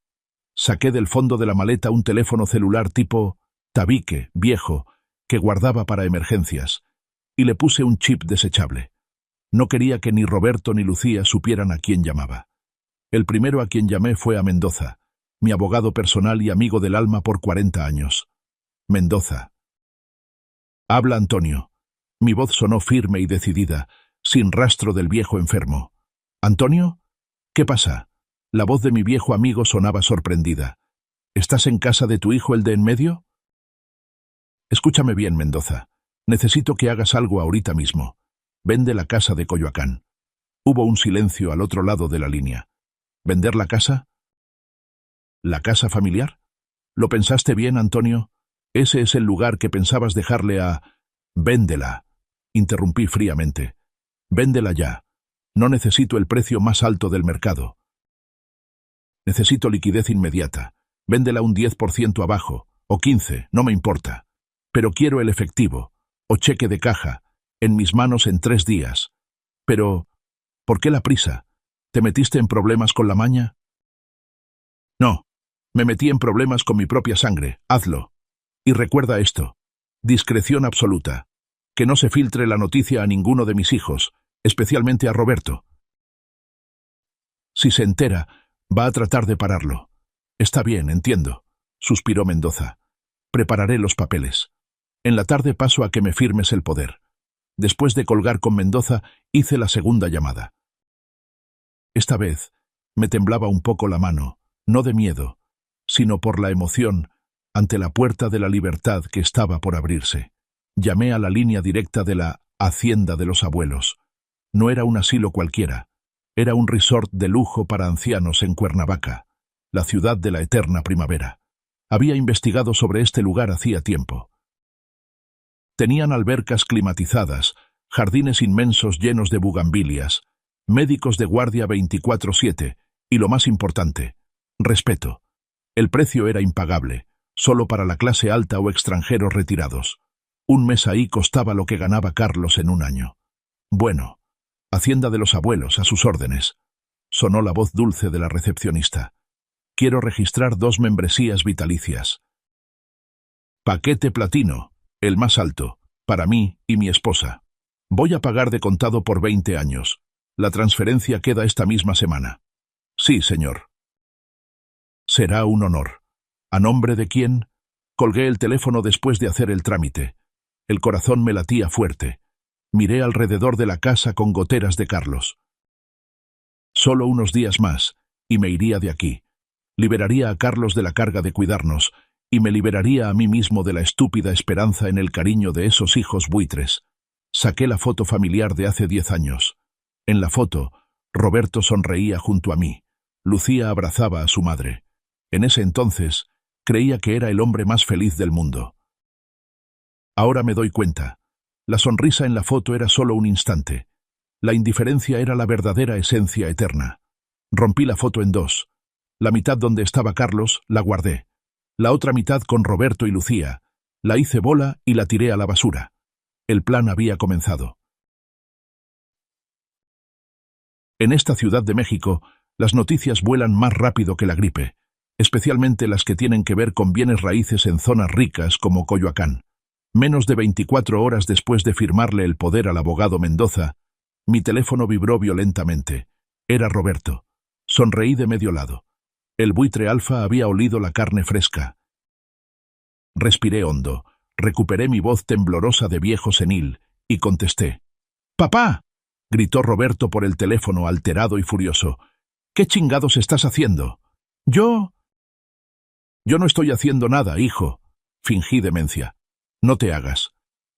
Saqué del fondo de la maleta un teléfono celular tipo tabique, viejo, que guardaba para emergencias, y le puse un chip desechable. No quería que ni Roberto ni Lucía supieran a quién llamaba. El primero a quien llamé fue a Mendoza, mi abogado personal y amigo del alma por 40 años. Mendoza. Habla Antonio. Mi voz sonó firme y decidida, sin rastro del viejo enfermo. ¿Antonio? ¿Qué pasa? La voz de mi viejo amigo sonaba sorprendida. ¿Estás en casa de tu hijo, el de en medio? Escúchame bien, Mendoza. Necesito que hagas algo ahorita mismo. Vende la casa de Coyoacán. Hubo un silencio al otro lado de la línea. ¿Vender la casa? ¿La casa familiar? ¿Lo pensaste bien, Antonio? Ese es el lugar que pensabas dejarle a... Véndela. Interrumpí fríamente. Véndela ya. No necesito el precio más alto del mercado. Necesito liquidez inmediata. Véndela un 10% abajo, o 15%, no me importa. Pero quiero el efectivo, o cheque de caja, en mis manos en 3 días. Pero, ¿por qué la prisa? ¿Te metiste en problemas con la maña? No, me metí en problemas con mi propia sangre, hazlo. Y recuerda esto, discreción absoluta. Que no se filtre la noticia a ninguno de mis hijos, especialmente a Roberto. Si se entera, va a tratar de pararlo. Está bien, entiendo, suspiró Mendoza. Prepararé los papeles. En la tarde paso a que me firmes el poder. Después de colgar con Mendoza, hice la segunda llamada. Esta vez, me temblaba un poco la mano, no de miedo, sino por la emoción, ante la puerta de la libertad que estaba por abrirse. Llamé a la línea directa de la Hacienda de los Abuelos. No era un asilo cualquiera, era un resort de lujo para ancianos en Cuernavaca, la ciudad de la eterna primavera. Había investigado sobre este lugar hacía tiempo. Tenían albercas climatizadas, jardines inmensos llenos de bugambilias, médicos de guardia 24/7 y, lo más importante, respeto. El precio era impagable, solo para la clase alta o extranjeros retirados. Un mes ahí costaba lo que ganaba Carlos en un año. Bueno, Hacienda de los Abuelos, a sus órdenes. Sonó la voz dulce de la recepcionista. Quiero registrar 2 membresías vitalicias. Paquete platino, el más alto, para mí y mi esposa. Voy a pagar de contado por 20 años. La transferencia queda esta misma semana. Sí, señor. Será un honor. ¿A nombre de quién? Colgué el teléfono después de hacer el trámite. El corazón me latía fuerte. Miré alrededor de la casa con goteras de Carlos. Solo unos días más, y me iría de aquí. Liberaría a Carlos de la carga de cuidarnos, y me liberaría a mí mismo de la estúpida esperanza en el cariño de esos hijos buitres. Saqué la foto familiar de hace 10 años. En la foto, Roberto sonreía junto a mí. Lucía abrazaba a su madre. En ese entonces, creía que era el hombre más feliz del mundo. Ahora me doy cuenta. La sonrisa en la foto era solo un instante. La indiferencia era la verdadera esencia eterna. Rompí la foto en dos. La mitad donde estaba Carlos la guardé. La otra mitad con Roberto y Lucía. La hice bola y la tiré a la basura. El plan había comenzado. En esta Ciudad de México, las noticias vuelan más rápido que la gripe, especialmente las que tienen que ver con bienes raíces en zonas ricas como Coyoacán. Menos de 24 horas después de firmarle el poder al abogado Mendoza, mi teléfono vibró violentamente. Era Roberto. Sonreí de medio lado. El buitre alfa había olido la carne fresca. Respiré hondo, recuperé mi voz temblorosa de viejo senil, y contesté. «¡Papá!», gritó Roberto por el teléfono alterado y furioso. «¿Qué chingados estás haciendo?» «Yo no estoy haciendo nada, hijo», fingí demencia. «No te hagas.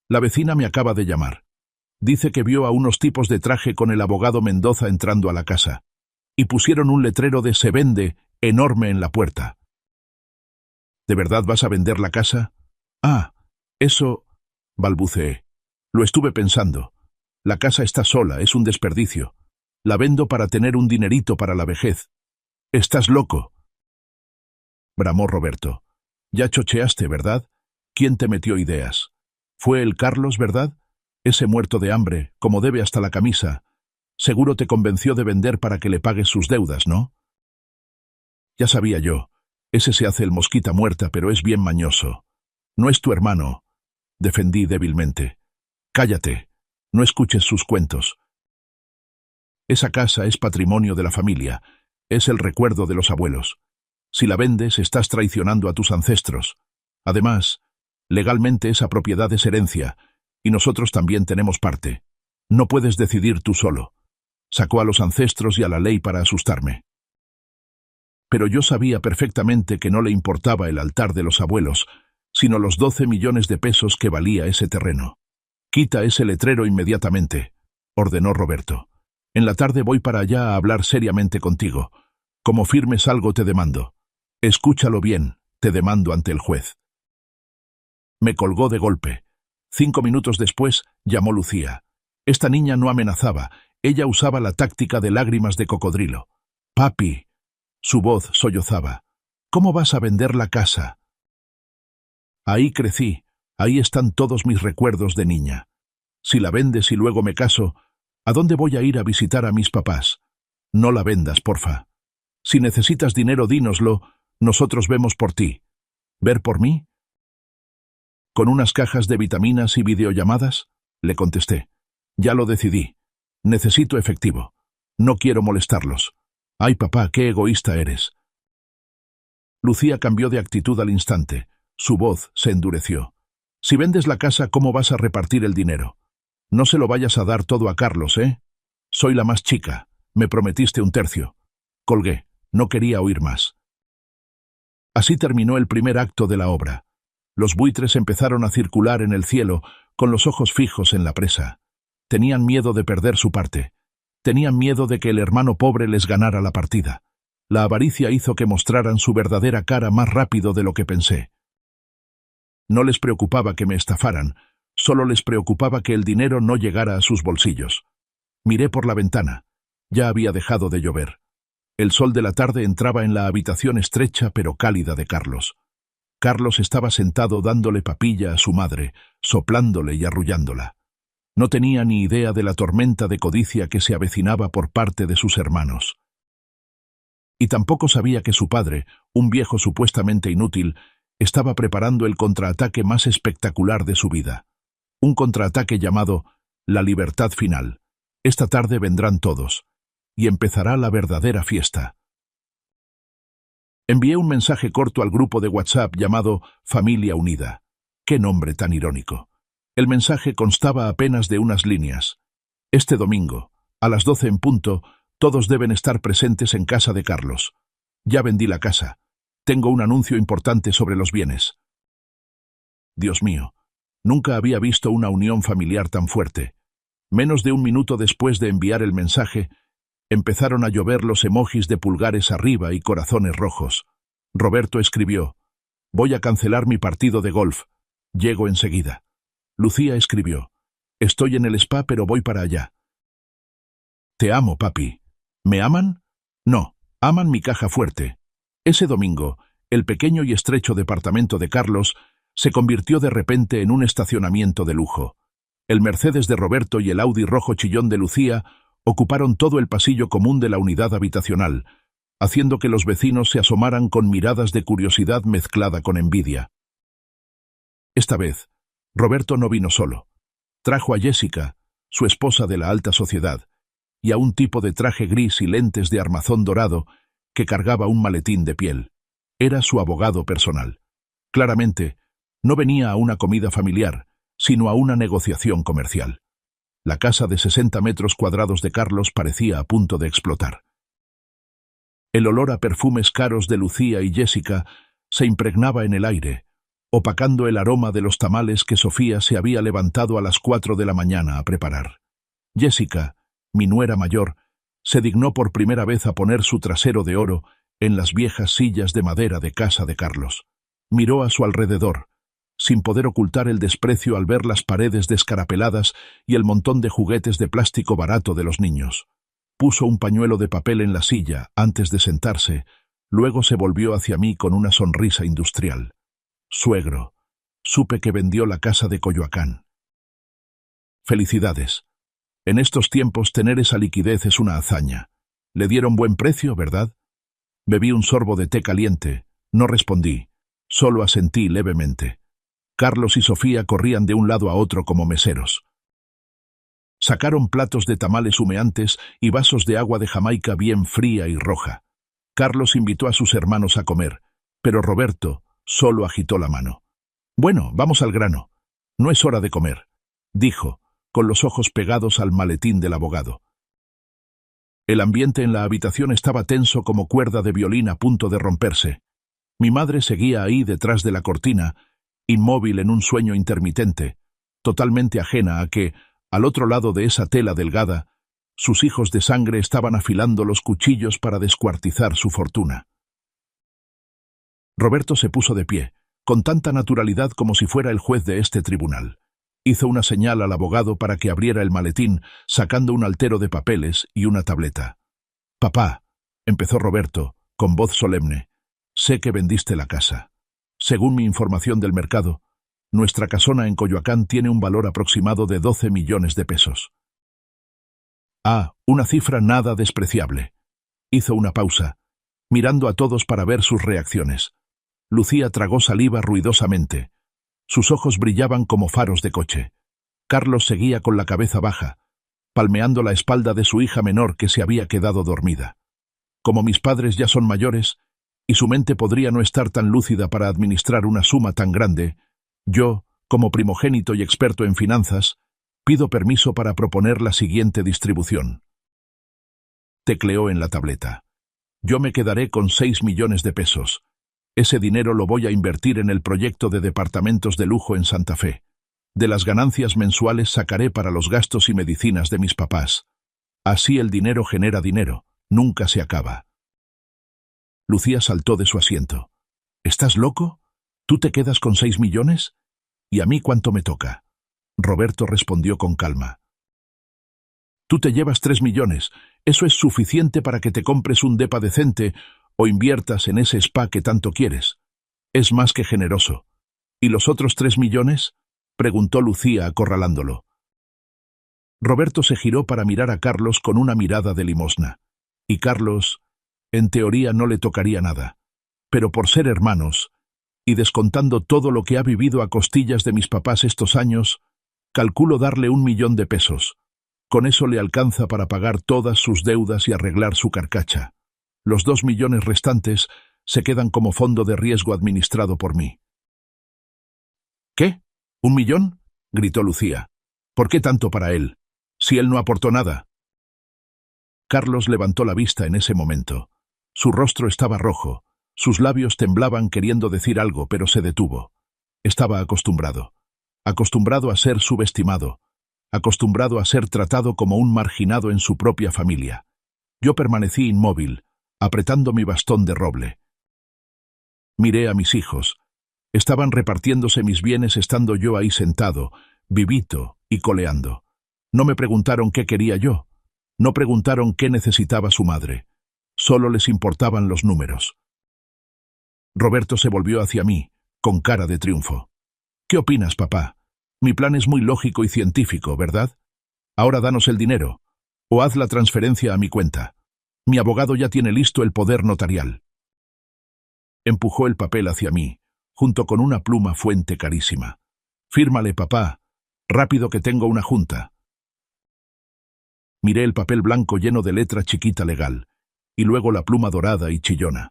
La vecina me acaba de llamar. Dice que vio a unos tipos de traje con el abogado Mendoza entrando a la casa. Y pusieron un letrero de «Se vende» enorme en la puerta». «¿De verdad vas a vender la casa?» «Ah, eso», balbuceé. «Lo estuve pensando. La casa está sola, es un desperdicio. La vendo para tener un dinerito para la vejez». «Estás loco», bramó Roberto. «Ya chocheaste, ¿verdad? ¿Quién te metió ideas? Fue el Carlos, ¿verdad? Ese muerto de hambre, como debe hasta la camisa. Seguro te convenció de vender para que le pagues sus deudas, ¿no?» «Ya sabía yo. Ese se hace el mosquita muerta, pero es bien mañoso. No es tu hermano», defendí débilmente. «Cállate. No escuches sus cuentos. Esa casa es patrimonio de la familia. Es el recuerdo de los abuelos. Si la vendes, estás traicionando a tus ancestros. Además, legalmente esa propiedad es herencia, y nosotros también tenemos parte. No puedes decidir tú solo». Sacó a los ancestros y a la ley para asustarme. Pero yo sabía perfectamente que no le importaba el altar de los abuelos, sino los 12 millones de pesos que valía ese terreno. «Quita ese letrero inmediatamente», ordenó Roberto. «En la tarde voy para allá a hablar seriamente contigo. Como firmes algo te demando. Escúchalo bien, te demando ante el juez». Me colgó de golpe. 5 minutos después llamó Lucía. Esta niña no amenazaba, ella usaba la táctica de lágrimas de cocodrilo. «Papi», su voz sollozaba, «¿cómo vas a vender la casa?» «Ahí crecí, ahí están todos mis recuerdos de niña. Si la vendes y luego me caso, ¿a dónde voy a ir a visitar a mis papás? No la vendas, porfa. Si necesitas dinero, dínoslo, nosotros vemos por ti». «¿Ver por mí?» «Con unas cajas de vitaminas y videollamadas», le contesté. «Ya lo decidí. Necesito efectivo. No quiero molestarlos. Ay, papá, qué egoísta eres». Lucía cambió de actitud al instante. Su voz se endureció. «Si vendes la casa, ¿cómo vas a repartir el dinero? No se lo vayas a dar todo a Carlos, ¿eh? Soy la más chica. Me prometiste un tercio». Colgué. No quería oír más. Así terminó el primer acto de la obra. Los buitres empezaron a circular en el cielo, con los ojos fijos en la presa. Tenían miedo de perder su parte. Tenían miedo de que el hermano pobre les ganara la partida. La avaricia hizo que mostraran su verdadera cara más rápido de lo que pensé. No les preocupaba que me estafaran, solo les preocupaba que el dinero no llegara a sus bolsillos. Miré por la ventana. Ya había dejado de llover. El sol de la tarde entraba en la habitación estrecha pero cálida de Carlos. Carlos estaba sentado dándole papilla a su madre, soplándole y arrullándola. No tenía ni idea de la tormenta de codicia que se avecinaba por parte de sus hermanos. Y tampoco sabía que su padre, un viejo supuestamente inútil, estaba preparando el contraataque más espectacular de su vida. Un contraataque llamado «La libertad final». Esta tarde vendrán todos, y empezará la verdadera fiesta. Envié un mensaje corto al grupo de WhatsApp llamado Familia Unida. ¡Qué nombre tan irónico! El mensaje constaba apenas de unas líneas. Este domingo, a las 12 en punto, todos deben estar presentes en casa de Carlos. Ya vendí la casa. Tengo un anuncio importante sobre los bienes. Dios mío, nunca había visto una unión familiar tan fuerte. Menos de un minuto después de enviar el mensaje, empezaron a llover los emojis de pulgares arriba y corazones rojos. Roberto escribió: «Voy a cancelar mi partido de golf. Llego enseguida». Lucía escribió: «Estoy en el spa, pero voy para allá». «Te amo, papi». «¿Me aman?» «No, aman mi caja fuerte». Ese domingo, el pequeño y estrecho departamento de Carlos se convirtió de repente en un estacionamiento de lujo. El Mercedes de Roberto y el Audi rojo chillón de Lucía ocuparon todo el pasillo común de la unidad habitacional, haciendo que los vecinos se asomaran con miradas de curiosidad mezclada con envidia. Esta vez, Roberto no vino solo. Trajo a Jessica, su esposa de la alta sociedad, y a un tipo de traje gris y lentes de armazón dorado que cargaba un maletín de piel. Era su abogado personal. Claramente, no venía a una comida familiar, sino a una negociación comercial. La casa de 60 metros cuadrados de Carlos parecía a punto de explotar. El olor a perfumes caros de Lucía y Jessica se impregnaba en el aire, opacando el aroma de los tamales que Sofía se había levantado a las 4 de la mañana a preparar. Jessica, mi nuera mayor, se dignó por primera vez a poner su trasero de oro en las viejas sillas de madera de casa de Carlos. Miró a su alrededor, sin poder ocultar el desprecio al ver las paredes descarapeladas y el montón de juguetes de plástico barato de los niños. Puso un pañuelo de papel en la silla antes de sentarse, luego se volvió hacia mí con una sonrisa industrial. «Suegro, supe que vendió la casa de Coyoacán». «Felicidades. En estos tiempos tener esa liquidez es una hazaña. Le dieron buen precio, ¿verdad?» Bebí un sorbo de té caliente. No respondí, solo asentí levemente. Carlos y Sofía corrían de un lado a otro como meseros. Sacaron platos de tamales humeantes y vasos de agua de Jamaica bien fría y roja. Carlos invitó a sus hermanos a comer, pero Roberto solo agitó la mano. «Bueno, vamos al grano. No es hora de comer», dijo, con los ojos pegados al maletín del abogado. El ambiente en la habitación estaba tenso como cuerda de violín a punto de romperse. Mi madre seguía ahí detrás de la cortina, inmóvil en un sueño intermitente, totalmente ajena a que, al otro lado de esa tela delgada, sus hijos de sangre estaban afilando los cuchillos para descuartizar su fortuna. Roberto se puso de pie, con tanta naturalidad como si fuera el juez de este tribunal. Hizo una señal al abogado para que abriera el maletín, sacando un altero de papeles y una tableta. «Papá», empezó Roberto, con voz solemne, «sé que vendiste la casa. Según mi información del mercado, nuestra casona en Coyoacán tiene un valor aproximado de 12 millones de pesos». «Ah, una cifra nada despreciable». Hizo una pausa, mirando a todos para ver sus reacciones. Lucía tragó saliva ruidosamente. Sus ojos brillaban como faros de coche. Carlos seguía con la cabeza baja, palmeando la espalda de su hija menor que se había quedado dormida. Como mis padres ya son mayores, y su mente podría no estar tan lúcida para administrar una suma tan grande, yo, como primogénito y experto en finanzas, pido permiso para proponer la siguiente distribución. Tecleó en la tableta. Yo me quedaré con 6 millones de pesos. Ese dinero lo voy a invertir en el proyecto de departamentos de lujo en Santa Fe. De las ganancias mensuales sacaré para los gastos y medicinas de mis papás. Así el dinero genera dinero, nunca se acaba. Lucía saltó de su asiento. ¿Estás loco? ¿Tú te quedas con 6 millones? ¿Y a mí cuánto me toca? Roberto respondió con calma. Tú te llevas 3 millones. Eso es suficiente para que te compres un depa decente o inviertas en ese spa que tanto quieres. Es más que generoso. ¿Y los otros 3 millones? Preguntó Lucía acorralándolo. Roberto se giró para mirar a Carlos con una mirada de limosna. Y Carlos, en teoría, no le tocaría nada. Pero por ser hermanos, y descontando todo lo que ha vivido a costillas de mis papás estos años, calculo darle 1 millón de pesos. Con eso le alcanza para pagar todas sus deudas y arreglar su carcacha. Los 2 millones restantes se quedan como fondo de riesgo administrado por mí. ¿Qué? ¿1 millón? Gritó Lucía. ¿Por qué tanto para él? Si él no aportó nada. Carlos levantó la vista en ese momento. Su rostro estaba rojo, sus labios temblaban queriendo decir algo, pero se detuvo. Estaba acostumbrado. Acostumbrado a ser subestimado. Acostumbrado a ser tratado como un marginado en su propia familia. Yo permanecí inmóvil, apretando mi bastón de roble. Miré a mis hijos. Estaban repartiéndose mis bienes estando yo ahí sentado, vivito y coleando. No me preguntaron qué quería yo. No preguntaron qué necesitaba su madre. Solo les importaban los números. Roberto se volvió hacia mí, con cara de triunfo. ¿Qué opinas, papá? Mi plan es muy lógico y científico, ¿verdad? Ahora danos el dinero, o haz la transferencia a mi cuenta. Mi abogado ya tiene listo el poder notarial. Empujó el papel hacia mí, junto con una pluma fuente carísima. Fírmale, papá. Rápido que tengo una junta. Miré el papel blanco lleno de letra chiquita legal, y luego la pluma dorada y chillona.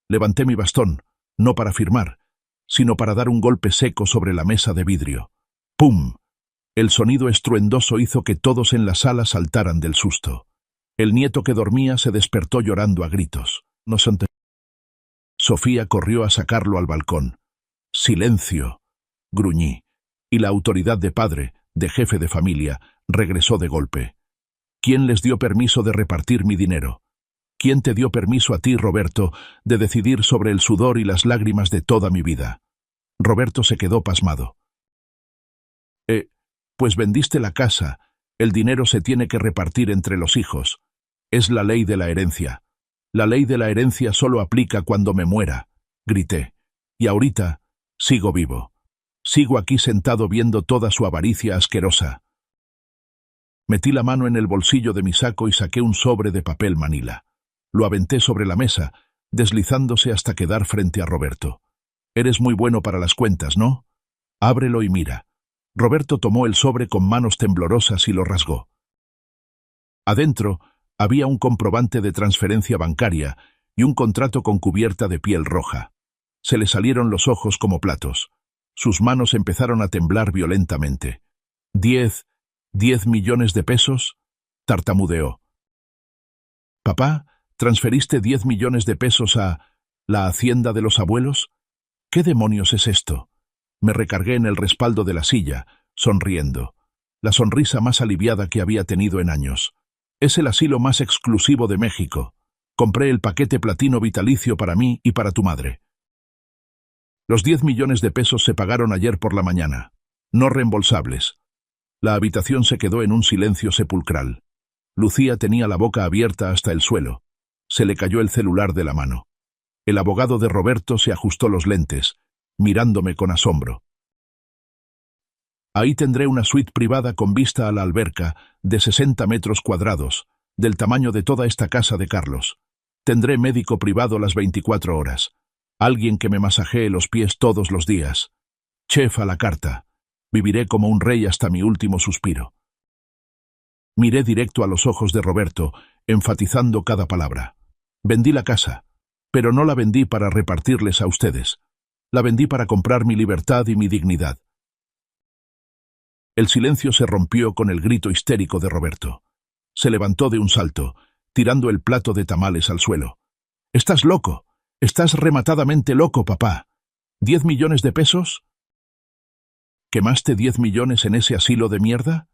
Levanté mi bastón, no para firmar, sino para dar un golpe seco sobre la mesa de vidrio. ¡Pum! El sonido estruendoso hizo que todos en la sala saltaran del susto. El nieto que dormía se despertó llorando a gritos. Sofía corrió a sacarlo al balcón. ¡Silencio!, gruñí, y la autoridad de padre, de jefe de familia, regresó de golpe. ¿Quién les dio permiso de repartir mi dinero? ¿Quién te dio permiso a ti, Roberto, de decidir sobre el sudor y las lágrimas de toda mi vida? Roberto se quedó pasmado. Pues vendiste la casa, el dinero se tiene que repartir entre los hijos. Es la ley de la herencia. La ley de la herencia solo aplica cuando me muera, grité. Y ahorita sigo vivo. Sigo aquí sentado viendo toda su avaricia asquerosa. Metí la mano en el bolsillo de mi saco y saqué un sobre de papel manila. Lo aventé sobre la mesa, deslizándose hasta quedar frente a Roberto. Eres muy bueno para las cuentas, ¿no? Ábrelo y mira. Roberto tomó el sobre con manos temblorosas y lo rasgó. Adentro había un comprobante de transferencia bancaria y un contrato con cubierta de piel roja. Se le salieron los ojos como platos. Sus manos empezaron a temblar violentamente. ¿10 millones de pesos? Tartamudeó. Papá, ¿transferiste 10 millones de pesos a la hacienda de los abuelos? ¿Qué demonios es esto? Me recargué en el respaldo de la silla, sonriendo. La sonrisa más aliviada que había tenido en años. Es el asilo más exclusivo de México. Compré el paquete platino vitalicio para mí y para tu madre. Los 10 millones de pesos se pagaron ayer por la mañana. No reembolsables. La habitación se quedó en un silencio sepulcral. Lucía tenía la boca abierta hasta el suelo. Se le cayó el celular de la mano. El abogado de Roberto se ajustó los lentes, mirándome con asombro. Ahí tendré una suite privada con vista a la alberca, de 60 metros cuadrados, del tamaño de toda esta casa de Carlos. Tendré médico privado las 24 horas. Alguien que me masajee los pies todos los días. Chef a la carta. Viviré como un rey hasta mi último suspiro. Miré directo a los ojos de Roberto, enfatizando cada palabra. Vendí la casa, pero no la vendí para repartirles a ustedes. La vendí para comprar mi libertad y mi dignidad. El silencio se rompió con el grito histérico de Roberto. Se levantó de un salto, tirando el plato de tamales al suelo. «¡Estás loco! ¡Estás rematadamente loco, papá! ¿10 millones de pesos? ¿Quemaste 10 millones en ese asilo de mierda?»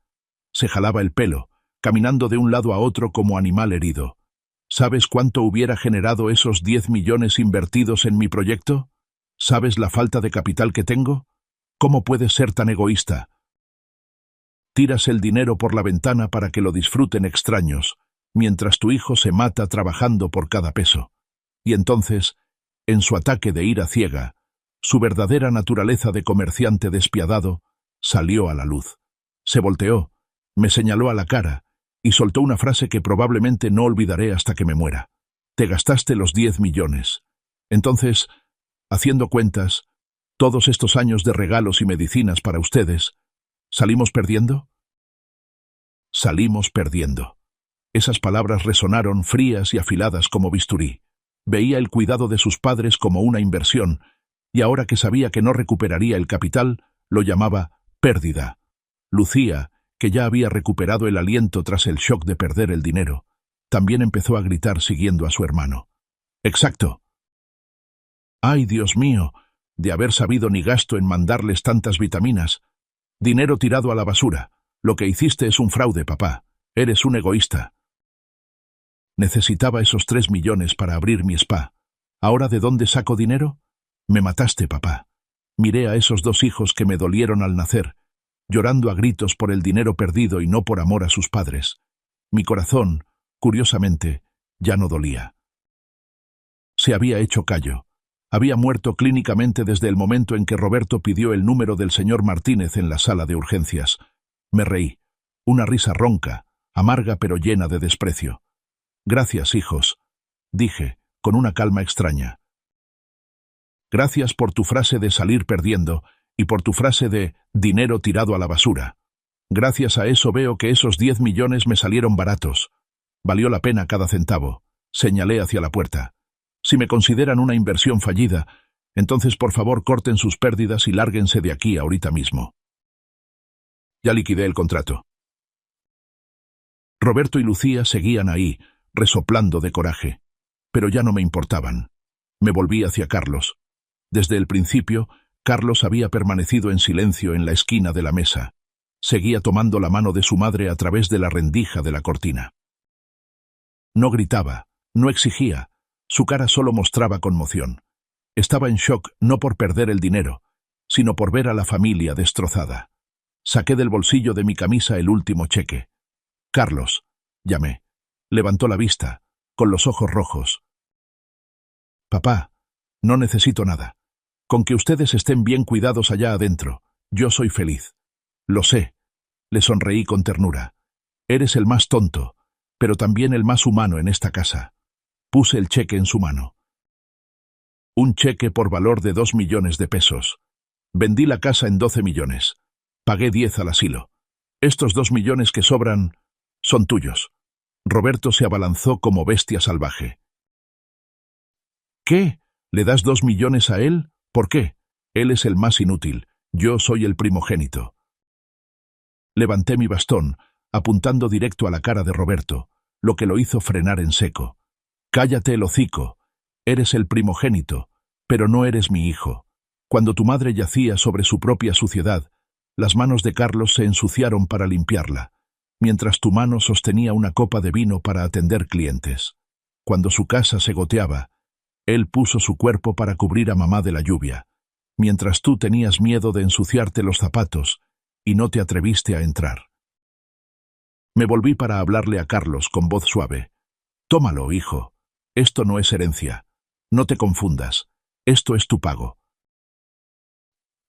Se jalaba el pelo, caminando de un lado a otro como animal herido. ¿Sabes cuánto hubiera generado esos 10 millones invertidos en mi proyecto? ¿Sabes la falta de capital que tengo? ¿Cómo puedes ser tan egoísta? Tiras el dinero por la ventana para que lo disfruten extraños, mientras tu hijo se mata trabajando por cada peso. Y entonces, en su ataque de ira ciega, su verdadera naturaleza de comerciante despiadado salió a la luz. Se volteó, me señaló a la cara y soltó una frase que probablemente no olvidaré hasta que me muera. Te gastaste los 10 millones. Entonces, haciendo cuentas, todos estos años de regalos y medicinas para ustedes, ¿salimos perdiendo? Salimos perdiendo. Esas palabras resonaron frías y afiladas como bisturí. Veía el cuidado de sus padres como una inversión, y ahora que sabía que no recuperaría el capital, lo llamaba pérdida. Lucía, que ya había recuperado el aliento tras el shock de perder el dinero, también empezó a gritar siguiendo a su hermano. «¡Exacto! ¡Ay, Dios mío! De haber sabido ni gasto en mandarles tantas vitaminas. Dinero tirado a la basura. Lo que hiciste es un fraude, papá. Eres un egoísta». Necesitaba esos 3 millones para abrir mi spa. ¿Ahora de dónde saco dinero? Me mataste, papá. Miré a esos 2 hijos que me dolieron al nacer, llorando a gritos por el dinero perdido y no por amor a sus padres. Mi corazón, curiosamente, ya no dolía. Se había hecho callo. Había muerto clínicamente desde el momento en que Roberto pidió el número del señor Martínez en la sala de urgencias. Me reí. Una risa ronca, amarga pero llena de desprecio. «Gracias, hijos», dije, con una calma extraña. «Gracias por tu frase de salir perdiendo y por tu frase de dinero tirado a la basura. Gracias a eso veo que esos 10 millones me salieron baratos. Valió la pena cada centavo», señalé hacia la puerta. «Si me consideran una inversión fallida, entonces por favor corten sus pérdidas y lárguense de aquí ahorita mismo. Ya liquidé el contrato». Roberto y Lucía seguían ahí, resoplando de coraje, pero ya no me importaban. Me volví hacia Carlos. Desde el principio, Carlos había permanecido en silencio en la esquina de la mesa. Seguía tomando la mano de su madre a través de la rendija de la cortina. No gritaba, no exigía, su cara solo mostraba conmoción. Estaba en shock no por perder el dinero, sino por ver a la familia destrozada. Saqué del bolsillo de mi camisa el último cheque. «Carlos», llamé. Levantó la vista, con los ojos rojos. «Papá, no necesito nada. Con que ustedes estén bien cuidados allá adentro, yo soy feliz». «Lo sé», le sonreí con ternura. «Eres el más tonto, pero también el más humano en esta casa». Puse el cheque en su mano. Un cheque por valor de 2 millones de pesos. Vendí la casa en 12 millones. Pagué 10 al asilo. Estos 2 millones que sobran son tuyos». Roberto se abalanzó como bestia salvaje. «¿Qué? ¿Le das 2 millones a él? ¿Por qué? Él es el más inútil. Yo soy el primogénito». Levanté mi bastón, apuntando directo a la cara de Roberto, lo que lo hizo frenar en seco. «Cállate el hocico. Eres el primogénito, pero no eres mi hijo. Cuando tu madre yacía sobre su propia suciedad, las manos de Carlos se ensuciaron para limpiarla, mientras tu mano sostenía una copa de vino para atender clientes. Cuando su casa se goteaba, él puso su cuerpo para cubrir a mamá de la lluvia, mientras tú tenías miedo de ensuciarte los zapatos y no te atreviste a entrar». Me volví para hablarle a Carlos con voz suave. «Tómalo, hijo. Esto no es herencia. No te confundas. Esto es tu pago.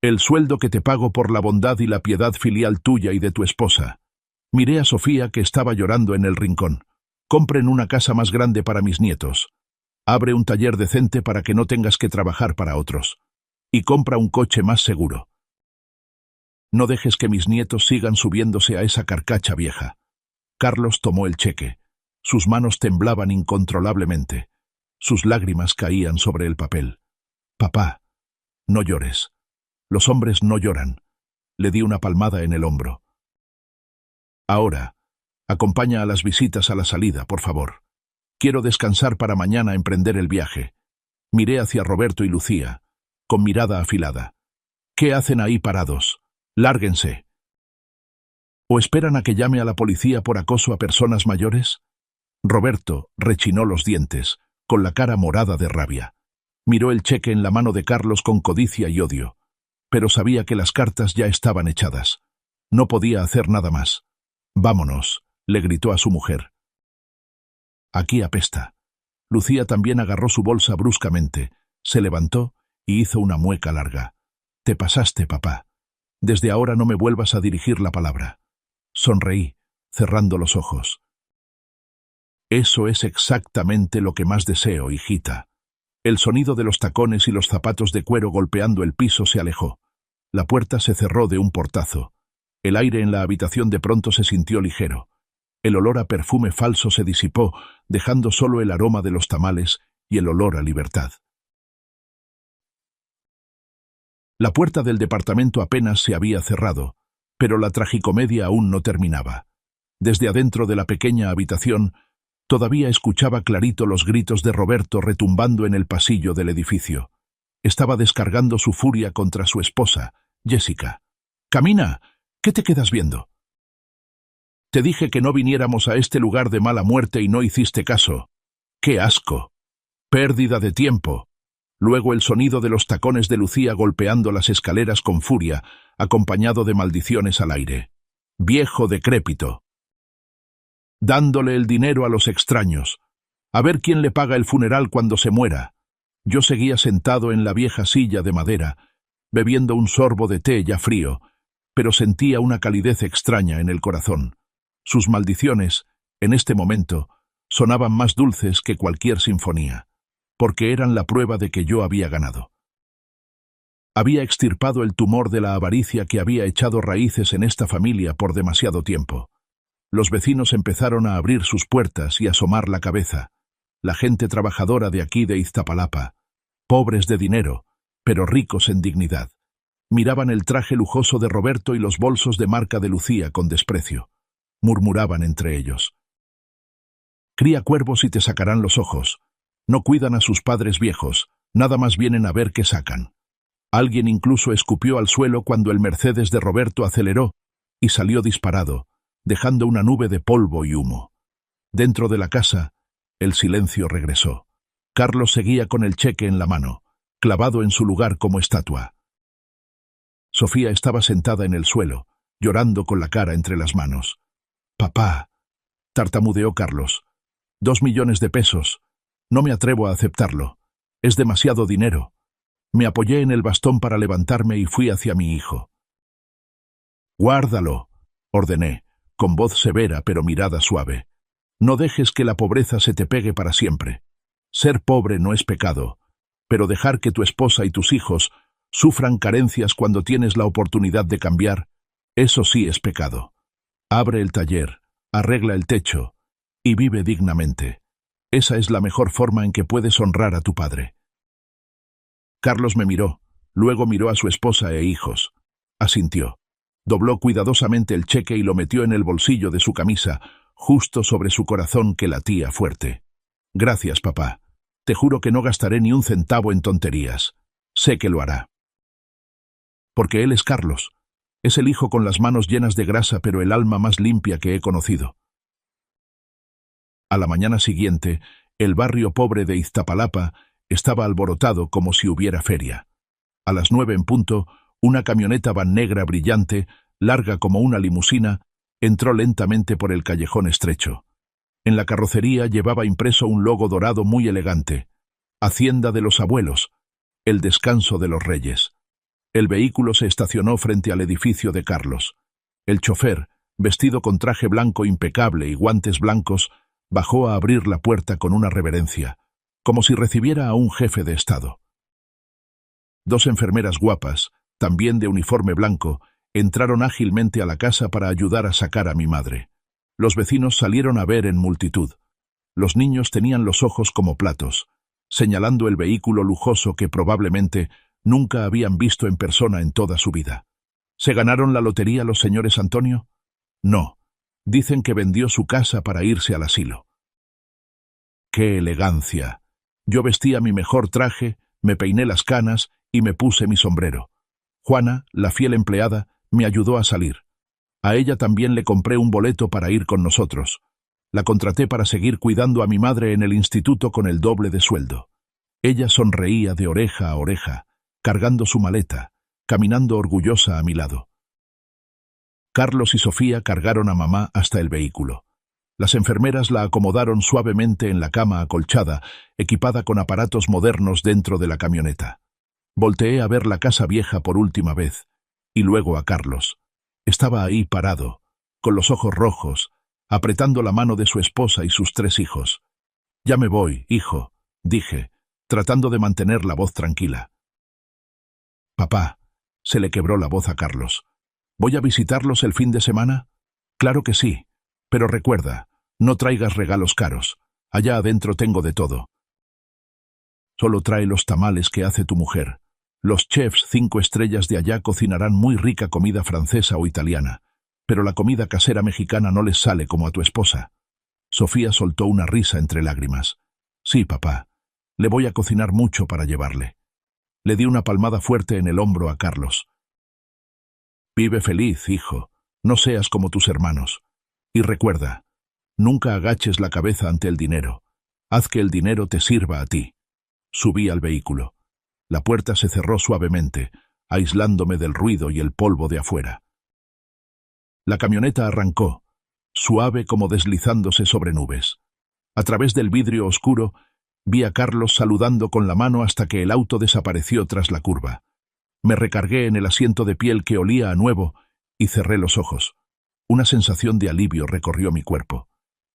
El sueldo que te pago por la bondad y la piedad filial tuya y de tu esposa». Miré a Sofía, que estaba llorando en el rincón. «Compren una casa más grande para mis nietos. Abre un taller decente para que no tengas que trabajar para otros. Y compra un coche más seguro. No dejes que mis nietos sigan subiéndose a esa carcacha vieja». Carlos tomó el cheque. Sus manos temblaban incontrolablemente. Sus lágrimas caían sobre el papel. «Papá, no llores. Los hombres no lloran». Le di una palmada en el hombro. «Ahora, acompaña a las visitas a la salida, por favor. Quiero descansar para mañana emprender el viaje». Miré hacia Roberto y Lucía, con mirada afilada. «¿Qué hacen ahí parados? Lárguense». «¿O esperan a que llame a la policía por acoso a personas mayores?». Roberto rechinó los dientes, con la cara morada de rabia. Miró el cheque en la mano de Carlos con codicia y odio, pero sabía que las cartas ya estaban echadas. No podía hacer nada más. «Vámonos», le gritó a su mujer. «Aquí apesta». Lucía también agarró su bolsa bruscamente, se levantó y hizo una mueca larga. «Te pasaste, papá. Desde ahora no me vuelvas a dirigir la palabra». Sonreí, cerrando los ojos. «Eso es exactamente lo que más deseo, hijita». El sonido de los tacones y los zapatos de cuero golpeando el piso se alejó. La puerta se cerró de un portazo. El aire en la habitación de pronto se sintió ligero. El olor a perfume falso se disipó, dejando solo el aroma de los tamales y el olor a libertad. La puerta del departamento apenas se había cerrado, pero la tragicomedia aún no terminaba. Desde adentro de la pequeña habitación, todavía escuchaba clarito los gritos de Roberto retumbando en el pasillo del edificio. Estaba descargando su furia contra su esposa, Jessica. «¡Camina! ¿Qué te quedas viendo? Te dije que no viniéramos a este lugar de mala muerte y no hiciste caso. ¡Qué asco! Pérdida de tiempo». Luego el sonido de los tacones de Lucía golpeando las escaleras con furia, acompañado de maldiciones al aire. «Viejo decrépito», dándole el dinero a los extraños. «A ver quién le paga el funeral cuando se muera». Yo seguía sentado en la vieja silla de madera, bebiendo un sorbo de té ya frío, pero sentía una calidez extraña en el corazón. Sus maldiciones, en este momento, sonaban más dulces que cualquier sinfonía, porque eran la prueba de que yo había ganado. Había extirpado el tumor de la avaricia que había echado raíces en esta familia por demasiado tiempo. Los vecinos empezaron a abrir sus puertas y asomar la cabeza. La gente trabajadora de aquí de Iztapalapa, pobres de dinero, pero ricos en dignidad, miraban el traje lujoso de Roberto y los bolsos de marca de Lucía con desprecio. Murmuraban entre ellos: «Cría cuervos y te sacarán los ojos. No cuidan a sus padres viejos, nada más vienen a ver qué sacan». Alguien incluso escupió al suelo cuando el Mercedes de Roberto aceleró y salió disparado, dejando una nube de polvo y humo. Dentro de la casa, el silencio regresó. Carlos seguía con el cheque en la mano, clavado en su lugar como estatua. Sofía estaba sentada en el suelo, llorando con la cara entre las manos. «Papá», tartamudeó Carlos, «2 millones de pesos. No me atrevo a aceptarlo. Es demasiado dinero». Me apoyé en el bastón para levantarme y fui hacia mi hijo. «Guárdalo», ordené, con voz severa pero mirada suave. «No dejes que la pobreza se te pegue para siempre. Ser pobre no es pecado, pero dejar que tu esposa y tus hijos sufran carencias cuando tienes la oportunidad de cambiar, eso sí es pecado. Abre el taller, arregla el techo y vive dignamente. Esa es la mejor forma en que puedes honrar a tu padre». Carlos me miró, luego miró a su esposa e hijos. Asintió. Dobló cuidadosamente el cheque y lo metió en el bolsillo de su camisa, justo sobre su corazón que latía fuerte. «Gracias, papá. Te juro que no gastaré ni un centavo en tonterías. Sé que lo hará». Porque él es Carlos. Es el hijo con las manos llenas de grasa pero el alma más limpia que he conocido. A la mañana siguiente, el barrio pobre de Iztapalapa estaba alborotado como si hubiera feria. A las 9 en punto, una camioneta van negra brillante, larga como una limusina, entró lentamente por el callejón estrecho. En la carrocería llevaba impreso un logo dorado muy elegante: Hacienda de los Abuelos, el descanso de los reyes. El vehículo se estacionó frente al edificio de Carlos. El chofer, vestido con traje blanco impecable y guantes blancos, bajó a abrir la puerta con una reverencia, como si recibiera a un jefe de Estado. 2 enfermeras guapas, también de uniforme blanco, entraron ágilmente a la casa para ayudar a sacar a mi madre. Los vecinos salieron a ver en multitud. Los niños tenían los ojos como platos, señalando el vehículo lujoso que probablemente nunca habían visto en persona en toda su vida. ¿Se ganaron la lotería los señores Antonio? No. Dicen que vendió su casa para irse al asilo. ¡Qué elegancia! Yo vestía mi mejor traje, me peiné las canas y me puse mi sombrero. Juana, la fiel empleada, me ayudó a salir. A ella también le compré un boleto para ir con nosotros. La contraté para seguir cuidando a mi madre en el instituto con el doble de sueldo. Ella sonreía de oreja a oreja, cargando su maleta, caminando orgullosa a mi lado. Carlos y Sofía cargaron a mamá hasta el vehículo. Las enfermeras la acomodaron suavemente en la cama acolchada, equipada con aparatos modernos dentro de la camioneta. Volteé a ver la casa vieja por última vez, y luego a Carlos. Estaba ahí parado, con los ojos rojos, apretando la mano de su esposa y sus 3 hijos. «Ya me voy, hijo», dije, tratando de mantener la voz tranquila. «Papá», se le quebró la voz a Carlos. «¿Voy a visitarlos el fin de semana?» «Claro que sí. Pero recuerda, no traigas regalos caros. Allá adentro tengo de todo. Solo trae los tamales que hace tu mujer. Los chefs 5 estrellas de allá cocinarán muy rica comida francesa o italiana, pero la comida casera mexicana no les sale como a tu esposa». Sofía soltó una risa entre lágrimas. «Sí, papá. Le voy a cocinar mucho para llevarle». Le di una palmada fuerte en el hombro a Carlos. «Vive feliz, hijo. No seas como tus hermanos. Y recuerda, nunca agaches la cabeza ante el dinero. Haz que el dinero te sirva a ti». Subí al vehículo. La puerta se cerró suavemente, aislándome del ruido y el polvo de afuera. La camioneta arrancó, suave como deslizándose sobre nubes. A través del vidrio oscuro, vi a Carlos saludando con la mano hasta que el auto desapareció tras la curva. Me recargué en el asiento de piel que olía a nuevo y cerré los ojos. Una sensación de alivio recorrió mi cuerpo.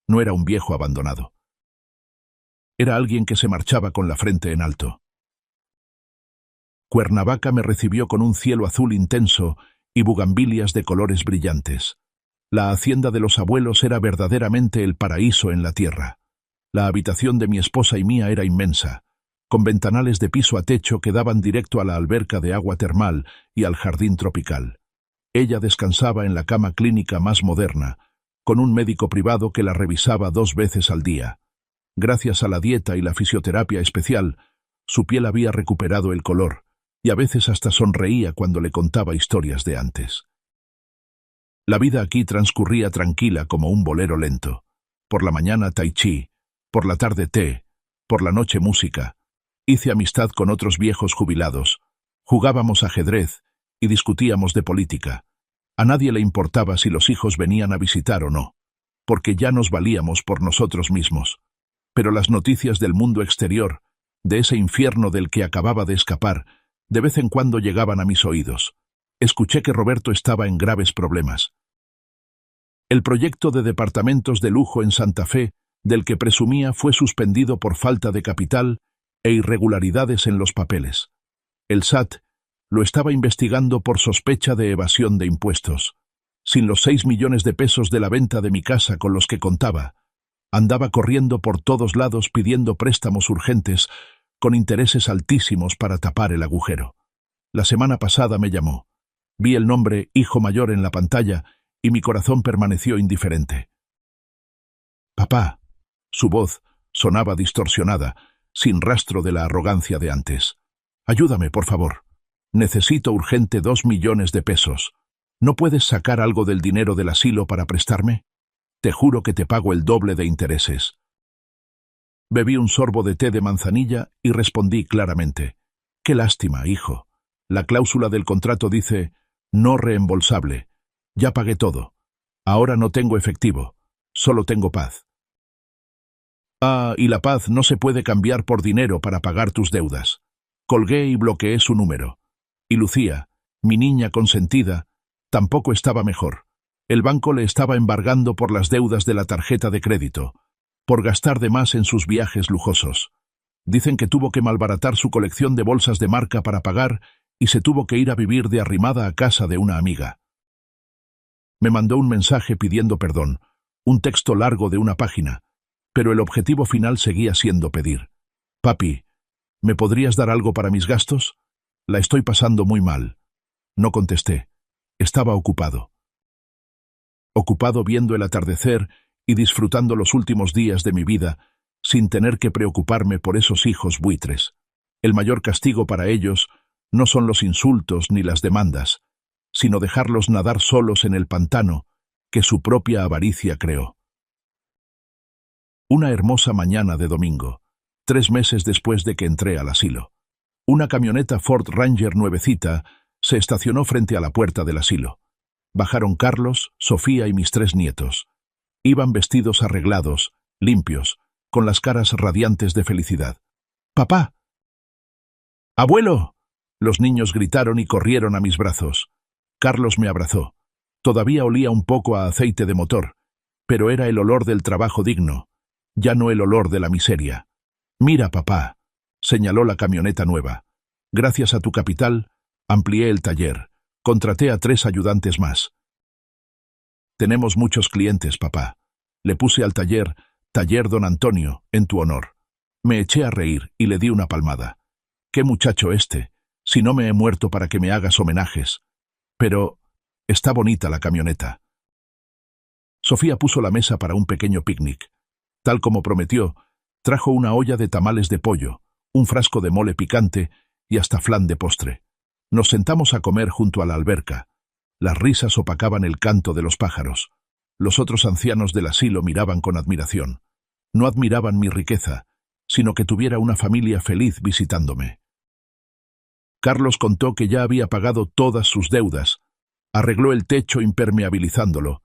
No era un viejo abandonado. Era alguien que se marchaba con la frente en alto. Cuernavaca me recibió con un cielo azul intenso y bugambilias de colores brillantes. La hacienda de los abuelos era verdaderamente el paraíso en la tierra. La habitación de mi esposa y mía era inmensa, con ventanales de piso a techo que daban directo a la alberca de agua termal y al jardín tropical. Ella descansaba en la cama clínica más moderna, con un médico privado que la revisaba 2 veces al día. Gracias a la dieta y la fisioterapia especial, su piel había recuperado el color, y a veces hasta sonreía cuando le contaba historias de antes. La vida aquí transcurría tranquila como un bolero lento. Por la mañana tai chi, por la tarde té, por la noche música. Hice amistad con otros viejos jubilados, jugábamos ajedrez y discutíamos de política. A nadie le importaba si los hijos venían a visitar o no, porque ya nos valíamos por nosotros mismos. Pero las noticias del mundo exterior, de ese infierno del que acababa de escapar, de vez en cuando llegaban a mis oídos. Escuché que Roberto estaba en graves problemas. El proyecto de departamentos de lujo en Santa Fe, del que presumía, fue suspendido por falta de capital e irregularidades en los papeles. El SAT lo estaba investigando por sospecha de evasión de impuestos. Sin los 6 millones de pesos de la venta de mi casa con los que contaba, andaba corriendo por todos lados pidiendo préstamos urgentes con intereses altísimos para tapar el agujero. La semana pasada me llamó. Vi el nombre hijo mayor en la pantalla y mi corazón permaneció indiferente. «Papá». Su voz sonaba distorsionada, sin rastro de la arrogancia de antes. «Ayúdame, por favor. Necesito urgente 2 millones de pesos. ¿No puedes sacar algo del dinero del asilo para prestarme? Te juro que te pago el doble de intereses». Bebí un sorbo de té de manzanilla y respondí claramente. «Qué lástima, hijo. La cláusula del contrato dice, no reembolsable. Ya pagué todo. Ahora no tengo efectivo. Solo tengo paz». «Ah, y la paz no se puede cambiar por dinero para pagar tus deudas». Colgué y bloqueé su número. Y Lucía, mi niña consentida, tampoco estaba mejor. El banco le estaba embargando por las deudas de la tarjeta de crédito, por gastar de más en sus viajes lujosos. Dicen que tuvo que malbaratar su colección de bolsas de marca para pagar y se tuvo que ir a vivir de arrimada a casa de una amiga. Me mandó un mensaje pidiendo perdón, un texto largo de 1 página, pero el objetivo final seguía siendo pedir. «Papi, ¿me podrías dar algo para mis gastos? La estoy pasando muy mal». No contesté. Estaba ocupado. Ocupado viendo el atardecer y disfrutando los últimos días de mi vida, sin tener que preocuparme por esos hijos buitres. El mayor castigo para ellos no son los insultos ni las demandas, sino dejarlos nadar solos en el pantano que su propia avaricia creó. Una hermosa mañana de domingo, 3 meses después de que entré al asilo. Una camioneta Ford Ranger nuevecita se estacionó frente a la puerta del asilo. Bajaron Carlos, Sofía y mis 3 nietos. Iban vestidos arreglados, limpios, con las caras radiantes de felicidad. «¡Papá!». «¡Abuelo!». Los niños gritaron y corrieron a mis brazos. Carlos me abrazó. Todavía olía un poco a aceite de motor, pero era el olor del trabajo digno, ya no el olor de la miseria. «Mira, papá», señaló la camioneta nueva. «Gracias a tu capital, amplié el taller. Contraté a 3 ayudantes más». «Tenemos muchos clientes, papá». Le puse al taller Don Antonio, en tu honor. Me eché a reír y le di una palmada. «Qué muchacho este, si no me he muerto para que me hagas homenajes. Pero está bonita la camioneta». Sofía puso la mesa para un pequeño picnic. Tal como prometió, trajo una olla de tamales de pollo, un frasco de mole picante y hasta flan de postre. Nos sentamos a comer junto a la alberca. Las risas opacaban el canto de los pájaros. Los otros ancianos del asilo miraban con admiración. No admiraban mi riqueza, sino que tuviera una familia feliz visitándome. Carlos contó que ya había pagado todas sus deudas, arregló el techo impermeabilizándolo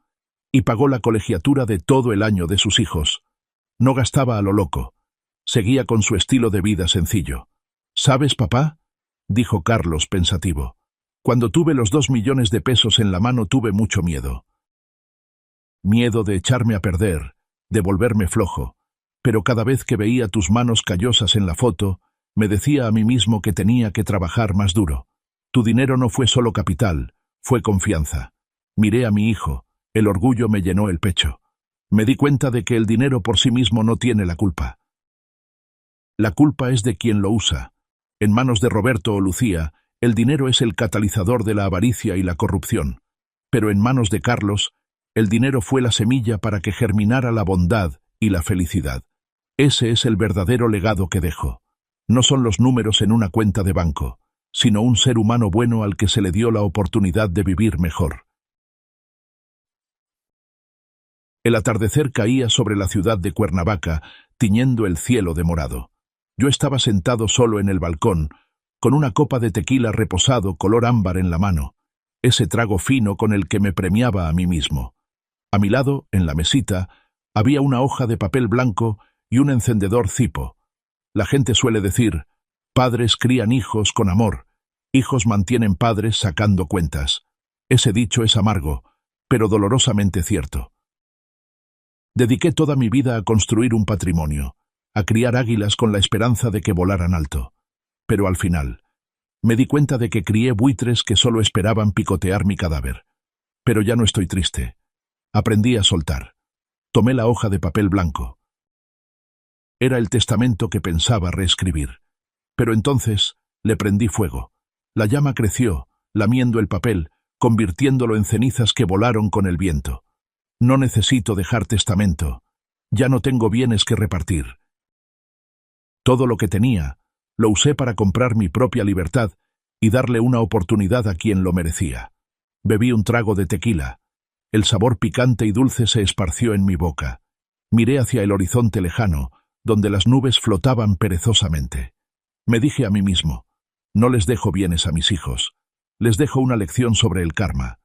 y pagó la colegiatura de todo el año de sus hijos. No gastaba a lo loco. Seguía con su estilo de vida sencillo. ¿Sabes, papá?, dijo Carlos pensativo. Cuando tuve los 2 millones de pesos en la mano tuve mucho miedo. Miedo de echarme a perder, de volverme flojo. Pero cada vez que veía tus manos callosas en la foto, me decía a mí mismo que tenía que trabajar más duro. Tu dinero no fue solo capital, fue confianza. Miré a mi hijo, el orgullo me llenó el pecho. Me di cuenta de que el dinero por sí mismo no tiene la culpa. La culpa es de quien lo usa. En manos de Roberto o Lucía, el dinero es el catalizador de la avaricia y la corrupción. Pero en manos de Carlos, el dinero fue la semilla para que germinara la bondad y la felicidad. Ese es el verdadero legado que dejo. No son los números en una cuenta de banco, sino un ser humano bueno al que se le dio la oportunidad de vivir mejor. El atardecer caía sobre la ciudad de Cuernavaca, tiñendo el cielo de morado. Yo estaba sentado solo en el balcón, con una copa de tequila reposado color ámbar en la mano, ese trago fino con el que me premiaba a mí mismo. A mi lado, en la mesita, había una hoja de papel blanco y un encendedor cipo. La gente suele decir, padres crían hijos con amor, hijos mantienen padres sacando cuentas. Ese dicho es amargo, pero dolorosamente cierto. Dediqué toda mi vida a construir un patrimonio, a criar águilas con la esperanza de que volaran alto. Pero al final, me di cuenta de que crié buitres que solo esperaban picotear mi cadáver. Pero ya no estoy triste. Aprendí a soltar. Tomé la hoja de papel blanco. Era el testamento que pensaba reescribir. Pero entonces le prendí fuego. La llama creció, lamiendo el papel, convirtiéndolo en cenizas que volaron con el viento. No necesito dejar testamento. Ya no tengo bienes que repartir. Todo lo que tenía, lo usé para comprar mi propia libertad y darle una oportunidad a quien lo merecía. Bebí un trago de tequila. El sabor picante y dulce se esparció en mi boca. Miré hacia el horizonte lejano, donde las nubes flotaban perezosamente. Me dije a mí mismo, no les dejo bienes a mis hijos. Les dejo una lección sobre el karma.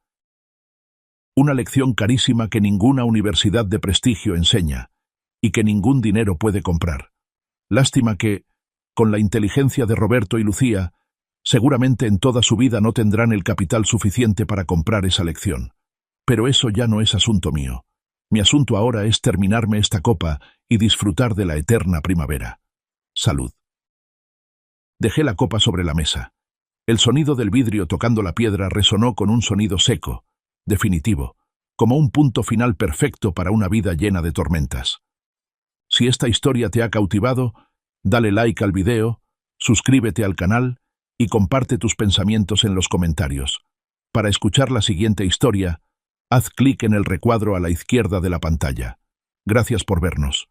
Una lección carísima que ninguna universidad de prestigio enseña y que ningún dinero puede comprar. Lástima que, con la inteligencia de Roberto y Lucía, seguramente en toda su vida no tendrán el capital suficiente para comprar esa lección. Pero eso ya no es asunto mío. Mi asunto ahora es terminarme esta copa y disfrutar de la eterna primavera. Salud. Dejé la copa sobre la mesa. El sonido del vidrio tocando la piedra resonó con un sonido seco, definitivo, como un punto final perfecto para una vida llena de tormentas. Si esta historia te ha cautivado, dale like al video, suscríbete al canal y comparte tus pensamientos en los comentarios. Para escuchar la siguiente historia, haz clic en el recuadro a la izquierda de la pantalla. Gracias por vernos.